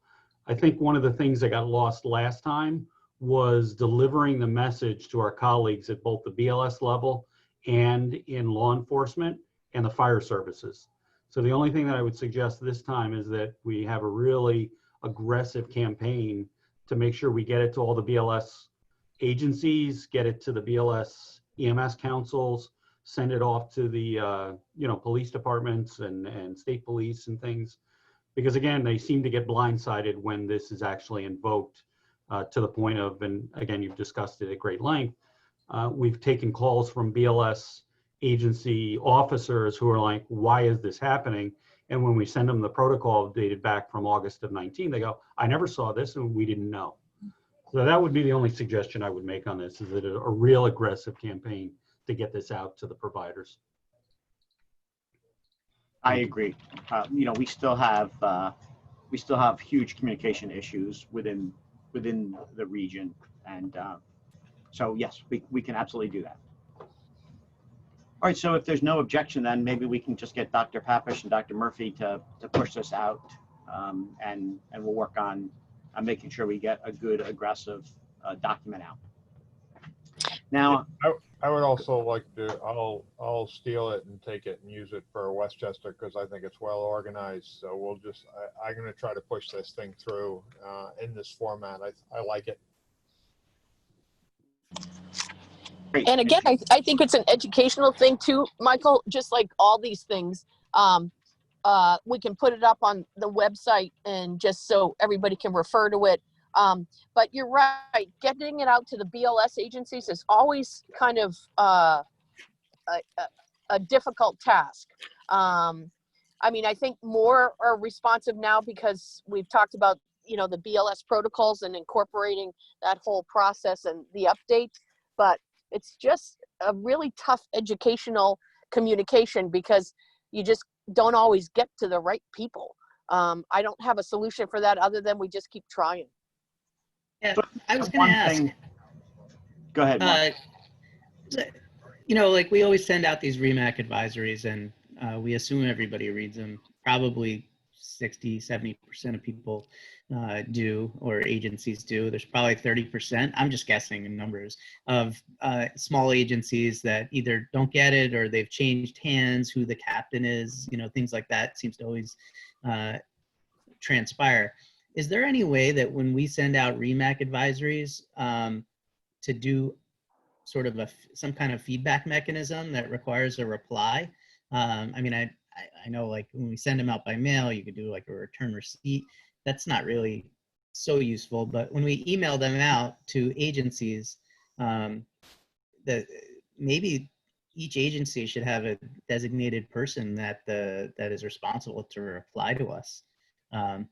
I think one of the things that got lost last time was delivering the message to our colleagues at both the BLS level and in law enforcement and the fire services. So the only thing that I would suggest this time is that we have a really aggressive campaign to make sure we get it to all the BLS agencies, get it to the BLS EMS councils, send it off to the police departments and state police and things, because again, they seem to get blindsided when this is actually invoked to the point of, and again, you've discussed it at great length. We've taken calls from BLS agency officers who are like, why is this happening? And when we send them the protocol dated back from August of 19, they go, I never saw this and we didn't know. So that would be the only suggestion I would make on this, is that a real aggressive campaign to get this out to the providers. I agree. We still have huge communication issues within the region, and so yes, we can absolutely do that. All right. So if there's no objection, then maybe we can just get Dr. Papish and Dr. Murphy to push this out, and we'll work on making sure we get a good aggressive document out. Now, I would also like to, I'll steal it and take it and use it for Westchester because I think it's well organized. So we'll just, I'm going to try to push this thing through in this format. I like it. great. And again, I think it's an educational thing too, Michael, just like all these things. We can put it up on the website and just so everybody can refer to it. But you're right, getting it out to the BLS agencies is always kind of a difficult task. I mean, I think more are responsive now because we've talked about, the BLS protocols and incorporating that whole process and the update, but it's just a really tough educational communication because you just don't always get to the right people. I don't have a solution for that other than we just keep trying. Yeah, I was going to ask. Go ahead, Mark. Like we always send out these REMAC advisories and we assume everybody reads them. Probably 60, 70% of people do, or agencies do. There's probably 30%, I'm just guessing in numbers, of small agencies that either don't get it or they've changed hands, who the captain is, things like that seems to always transpire. Is there any way that when we send out REMAC advisories to do sort of some kind of feedback mechanism that requires a reply? I mean, I know like when we send them out by mail, you could do like a return receipt. That's not really so useful, but when we email them out to agencies, that maybe each agency should have a designated person that is responsible to reply to us. I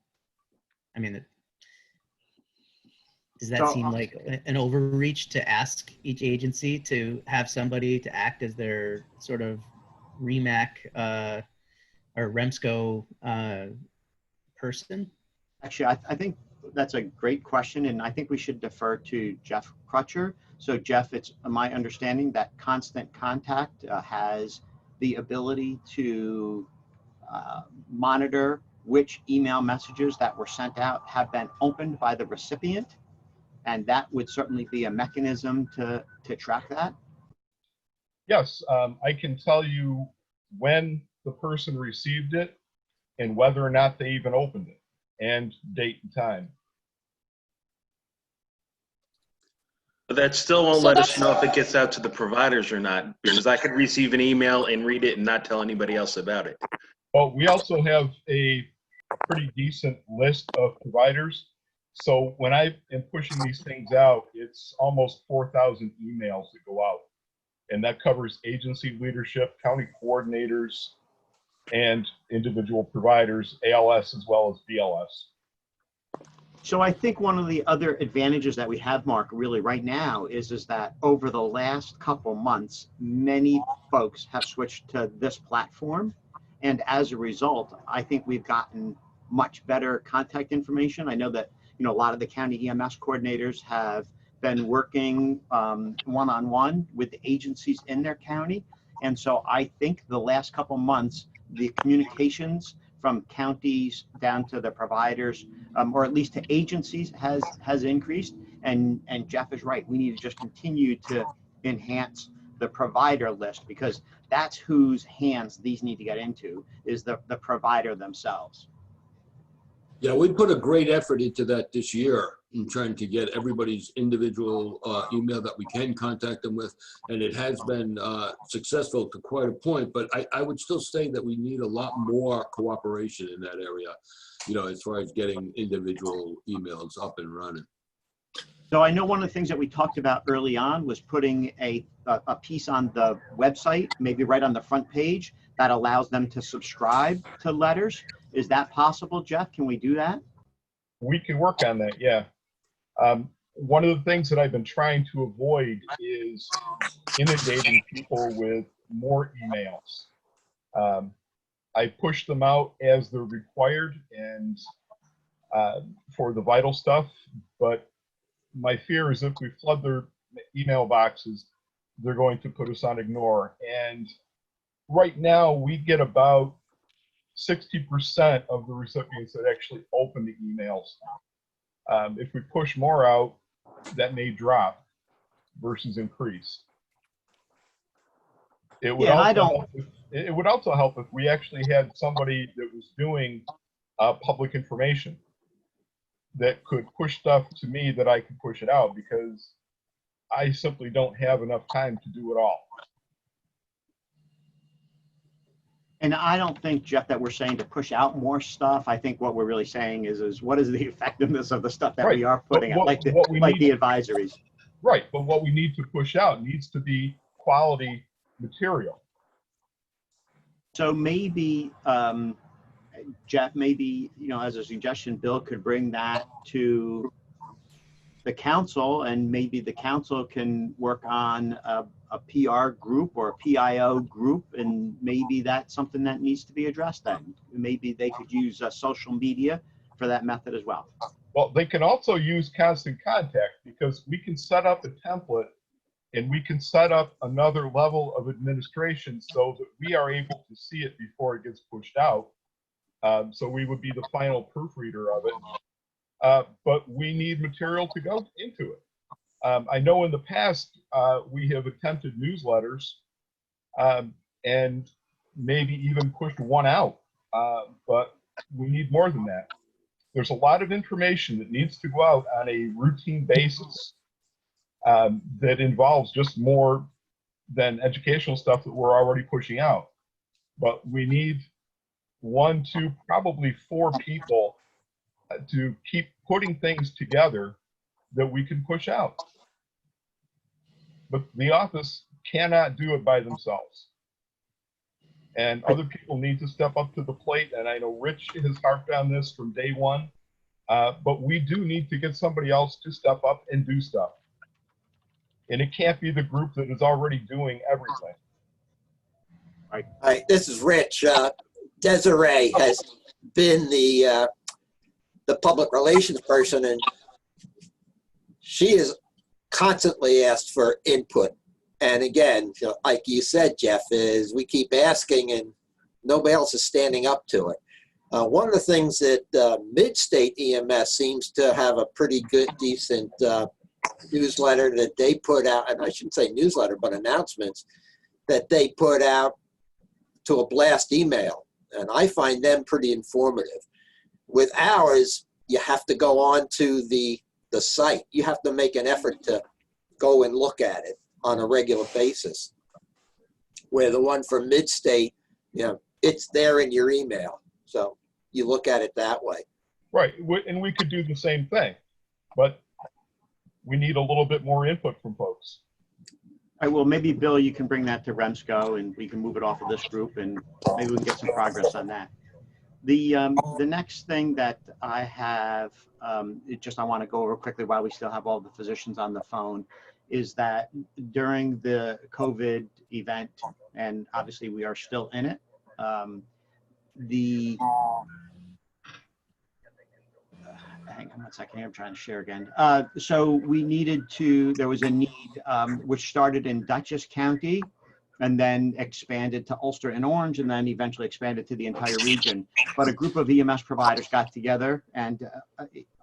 mean, does that seem like an overreach to ask each agency to have somebody to act as their sort of REMAC or REMSCO person? Actually, I think that's a great question, and I think we should defer to Jeff Crutcher. So Jeff, it's my understanding that Constant Contact has the ability to monitor which email messages that were sent out have been opened by the recipient And that would certainly be a mechanism to track that. Yes, I can tell you when the person received it and whether or not they even opened it, and date and time. But that still won't So let us that's- know if it gets out to the providers or not, because I could receive an email and read it and not tell anybody else about it. Well, we also have a pretty decent list of providers. So when I am pushing these things out, it's almost 4,000 emails that go out. And that covers agency leadership, county coordinators, and individual providers, ALS as well as BLS. So I think one of the other advantages that we have, Mark, really right now is that over the last couple months, many folks have switched to this platform. And as a result, I think we've gotten much better contact information. I know that, a lot of the county EMS coordinators have been working one-on-one with the agencies in their county. And so I think the last couple months, the communications from counties down to the providers, or at least to agencies, has increased. And Jeff is right. We need to just continue to enhance the provider list, because that's whose hands these need to get into, is the provider themselves. Yeah, we put a great effort into that this year in trying to get everybody's individual email that we can contact them with. And it has been successful to quite a point, but I would still say that we need a lot more cooperation in that area, as far as getting individual emails up and running. So I know one of the things that we talked about early on was putting a piece on the website, maybe right on the front page, that allows them to subscribe to letters. Is that possible, Jeff? Can we do that? We can work on that, yeah. One of the things that I've been trying to avoid is inundating people with more emails. I push them out as they're required and for the vital stuff, but my fear is if we flood their email boxes, they're going to put us on ignore. And right now we get about 60% of the recipients that actually open the emails. If we push more out, that may drop versus increase. It would, it would also help if we actually had somebody that was doing public information that could push stuff to me that I could push it out, because I simply don't have enough time to do it all. And I don't think, Jeff, that we're saying to push out more stuff. I think what we're really saying is what is the effectiveness of the stuff that we are putting out, like the advisories. Right, but what we need to push out needs to be quality material. So maybe, Jeff, maybe, as a suggestion, Bill could bring that to the council, and maybe the council can work on a PR group or a PIO group, and maybe that's something that needs to be addressed then. Maybe they could use social media for that method as well. Well, they can also use constant contact, because we can set up a template and we can set up another level of administration so that we are able to see it before it gets pushed out. So we would be the final proofreader of it. But we need material to go into it. I know in the past we have attempted newsletters and maybe even pushed one out, but we need more than that. There's a lot of information that needs to go out on a routine basis that involves just more than educational stuff that we're already pushing out. But we need 1, 2, probably 4 people to keep putting things together that we can push out. But the office cannot do it by themselves. And other people need to step up to the plate. And I know Rich has harped on this from day one, but we do need to get somebody else to step up and do stuff. And it can't be the group that is already doing everything. Hi, this is Rich. Desiree has been the public relations person, and she is constantly asked for input. And again, like you said, Jeff, is we keep asking and nobody else is standing up to it. One of the things that Mid-State EMS seems to have a pretty good, decent newsletter that they put out, and I shouldn't say newsletter, but announcements that they put out to a blast email. And I find them pretty informative. With ours, you have to go on to the site. You have to make an effort to go and look at it on a regular basis. Where the one from Mid-State, you know, it's there in your email. So you look at it that way. Right, and we could do the same thing, but we need a little bit more input from folks. All right, well, maybe Bill, you can bring that to Remsco and we can move it off of this group and maybe we can get some progress on that. The next thing that I have, I want to go over quickly while we still have all the physicians on the phone, is that during the COVID event, and obviously we are still in it, hang on one second here, I'm trying to share again. So we needed to, there was a need which started in Dutchess County and then expanded to Ulster and Orange and then eventually expanded to the entire region. But a group of EMS providers got together and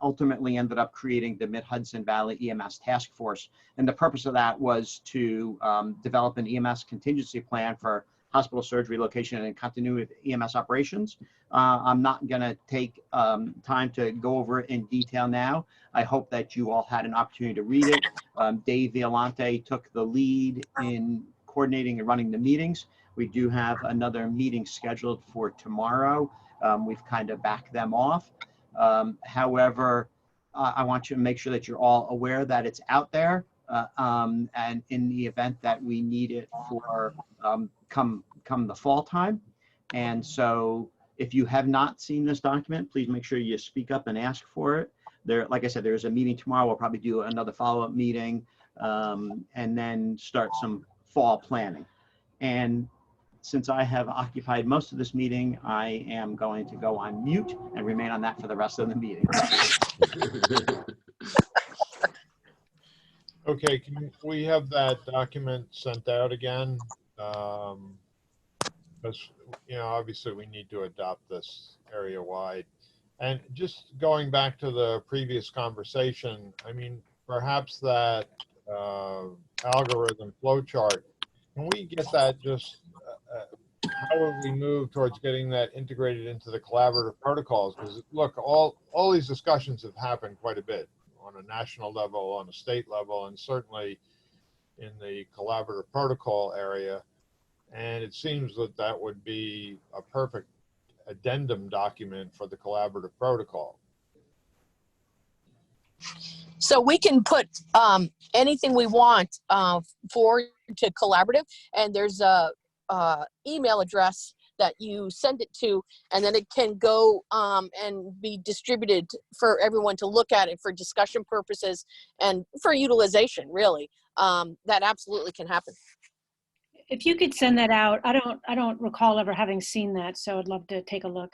ultimately ended up creating the Mid-Hudson Valley EMS Task Force. And the purpose of that was to develop an EMS contingency plan for hospital surgery location and continuity of EMS operations. I'm not gonna take time to go over it in detail now. I hope that you all had an opportunity to read it. Dave Violante took the lead in coordinating and running the meetings. We do have another meeting scheduled for tomorrow. We've kind of backed them off. However, I want you to make sure that you're all aware that it's out there and in the event that we need it for come the fall time. And so if you have not seen this document, please make sure you speak up and ask for it. There, like I said, there's a meeting tomorrow. We'll probably do another follow-up meeting and then start some fall planning. And since I have occupied most of this meeting, I am going to go on mute and remain on that for the rest of the meeting. Okay, can we have that document sent out again? Because, you know, obviously we need to adopt this area-wide. And just going back to the previous conversation, I mean, perhaps that algorithm flowchart, can we get that just, how would we move towards getting that integrated into the collaborative protocols? Because look, all these discussions have happened quite a bit on a national level, on a state level, and certainly in the collaborative protocol area. And it seems that that would be a perfect addendum document for the collaborative protocol. So we can put anything we want forward to collaborative, and there's a email address that you send it to, and then it can go and be distributed for everyone to look at it for discussion purposes and for utilization, really. That absolutely can happen. If you could send that out, I don't recall ever having seen that, so I'd love to take a look.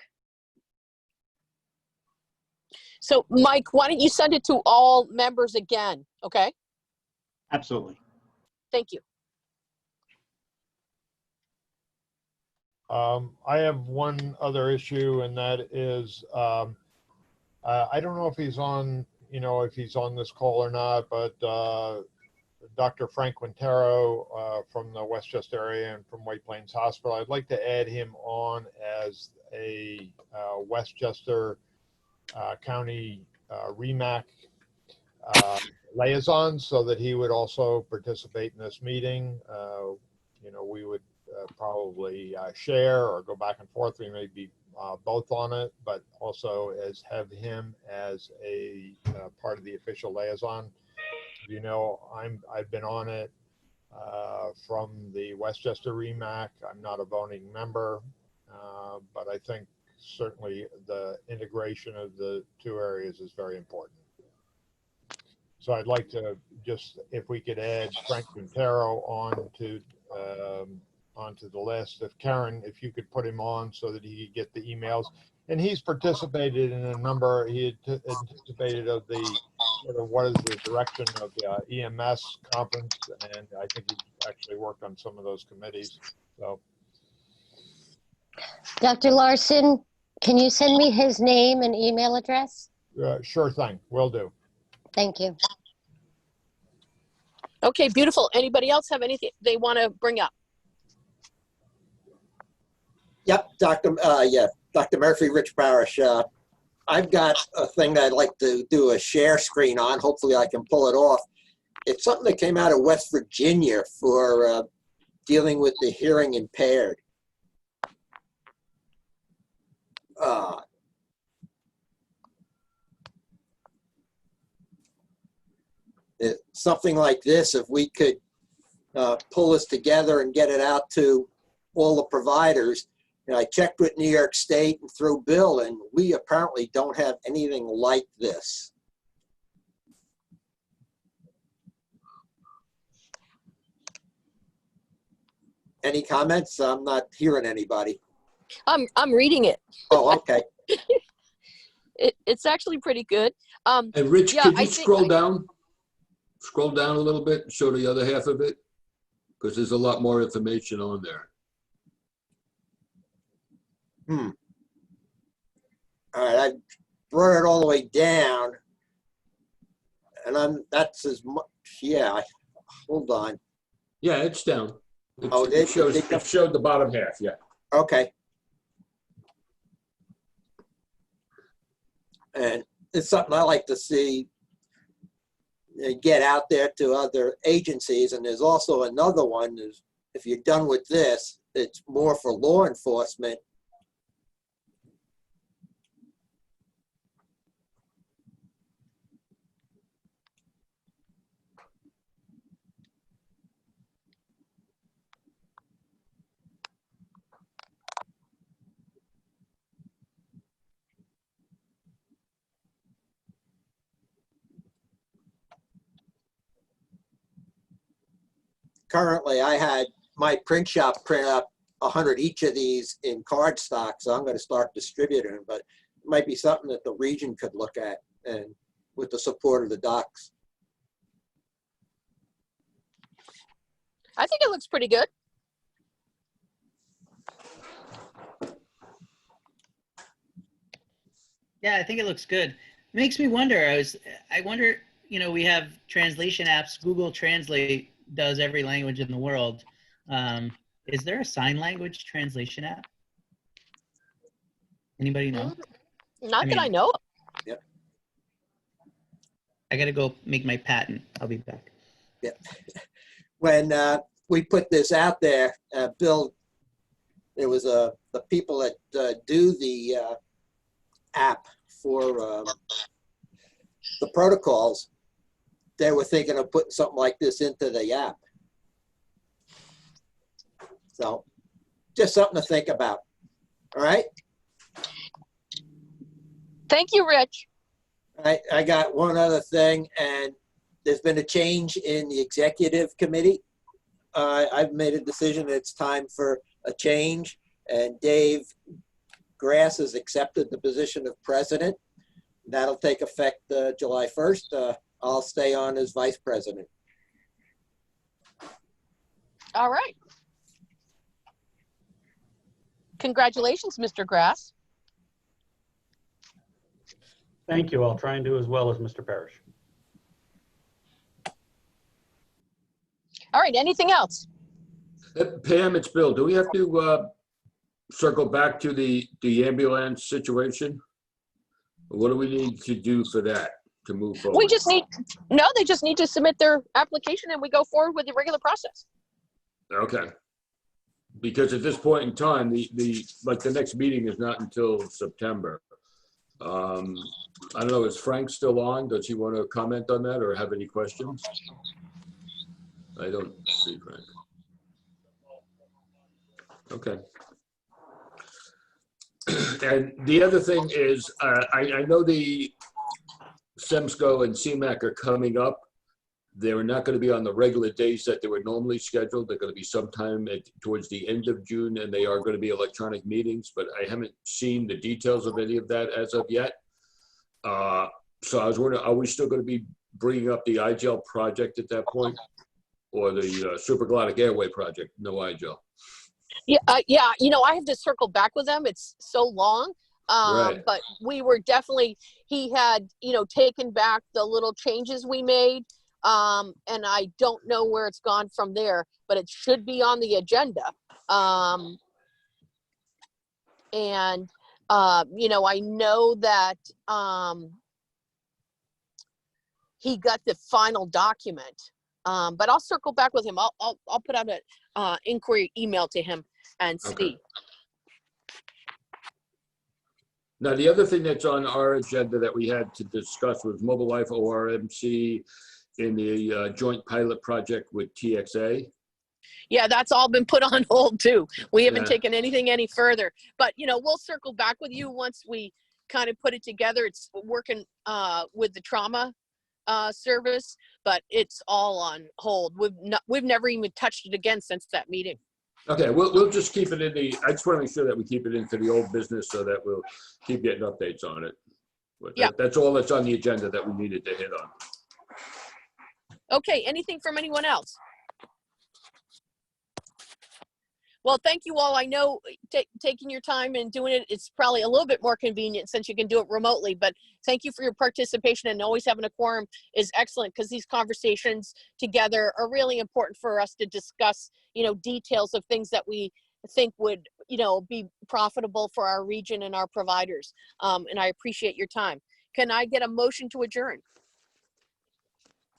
So Mike, why don't you send it to all members again, okay? Absolutely. Thank you. I have one other issue, and that is, I don't know if he's on, you know, if he's on this call or not, but Dr. Frank Quintero from the Westchester area and from White Plains Hospital, I'd like to add him on as a Westchester County REMAC liaison, so that he would also participate in this meeting. You know, we would probably share or go back and forth. We may be both on it, but also have him as a part of the official liaison. You know, I've been on it from the Westchester REMAC. I'm not a voting member, but I think certainly the integration of the two areas is very important. So I'd like to just, if we could add Frank Quintero onto the list. If Karen, if you could put him on so that he could get the emails. And he's participated in a number, he had anticipated of the sort of what is the direction of the EMS conference, and I think he actually worked on some of those committees. So, Dr. Larson, Can you send me his name and email address? Sure thing, will do. Thank you. Okay, beautiful. Anybody else have anything they want to bring up? Yep, Dr. Murphy, Rich Parrish. I've got a thing that I'd like to do a share screen on. Hopefully I can pull it off. It's something that came out of West Virginia for dealing with the hearing impaired. Something like this, if we could pull this together and get it out to all the providers. I checked with New York State and through Bill, and we apparently don't have anything like this. Any comments? I'm not hearing anybody. I'm reading it. Oh, okay. It's actually pretty good. And Rich, yeah, could you scroll down? Scroll down a little bit and show the other half of it, because there's a lot more information on there. All right, I brought it all the way down, and that's as much. Yeah, hold on. Yeah, it's down. It showed the bottom half. Yeah. Okay. And it's something I like to see get out there to other agencies. And there's also another one is if you're done with this, it's more for law enforcement. Currently, I had my print shop print up 100 each of these in card stock, so I'm going to start distributing them, but it might be something that the region could look at and with the support of the docs. I think it looks pretty good. Yeah, I think it looks good. Makes me wonder. I wonder, we have translation apps. Google Translate does every language in the world. Is there a sign language translation app? Anybody know? Not that I know of. Yep. I got to go make my patent. I'll be back. Yeah. When we put this out there, Bill, there was the people that do the app for the protocols. They were thinking of putting something like this into the app. So just something to think about. All right. Thank you, Rich. I got one other thing, and there's been a change in the executive committee. I've made a decision that it's time for a change, and Dave Grass has accepted the position of president. That'll take effect July 1st. I'll stay on as vice president. All right. Congratulations, Mr. Grass. Thank you. I'll try and do as well as Mr. Parrish. All right, anything else? Pam, it's Bill. Do we have to circle back to the ambulance situation? What do we need to do for that to move forward? We just need, they just need to submit their application and we go forward with the regular process. Okay. Because at this point in time, the next meeting is not until September. I don't know, is Frank still on? Does he want to comment on that or have any questions? I don't see Frank. Okay. And the other thing is, I know the SEMSCO and CMAC are coming up. They're not going to be on the regular days that they were normally scheduled. They're going to be sometime towards the end of June, and they are going to be electronic meetings, but I haven't seen the details of any of that as of yet. So I was wondering, are we still going to be bringing up the iGel project at that point? Or the supraglottic airway project, no iGel? Yeah, I have to circle back with them. It's so long. Right. But we were definitely, he had, taken back the little changes we made. And I don't know where it's gone from there, but it should be on the agenda. And I know that he got the final document. But I'll circle back with him. I'll put out an inquiry email to him and see. Okay. Now, the other thing that's on our agenda that we had to discuss was Mobile Life ORMC in the joint pilot project with TXA. Yeah, that's all been put on hold too. We haven't Yeah. taken anything any further, but we'll circle back with you once we kind of put it together. It's working with the trauma service, but it's all on hold. We've never even touched it again since that meeting. Okay, we'll just keep it in I just want to make sure that we keep it into the old business so that we'll keep getting updates on it. But Yeah. that's all that's on the agenda that we needed to hit on. Okay, anything from anyone else? Well, thank you all. I know taking your time and doing it, it's probably a little bit more convenient since you can do it remotely, but thank you for your participation, and always having a quorum is excellent because these conversations together are really important for us to discuss, details of things that we think would, be profitable for our region and our providers. And I appreciate your time. Can I get a motion to adjourn?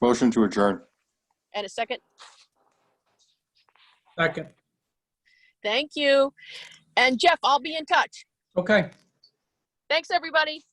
Motion to adjourn. And a second? Second. Thank you. And Jeff, I'll be in touch. Okay. Thanks, everybody.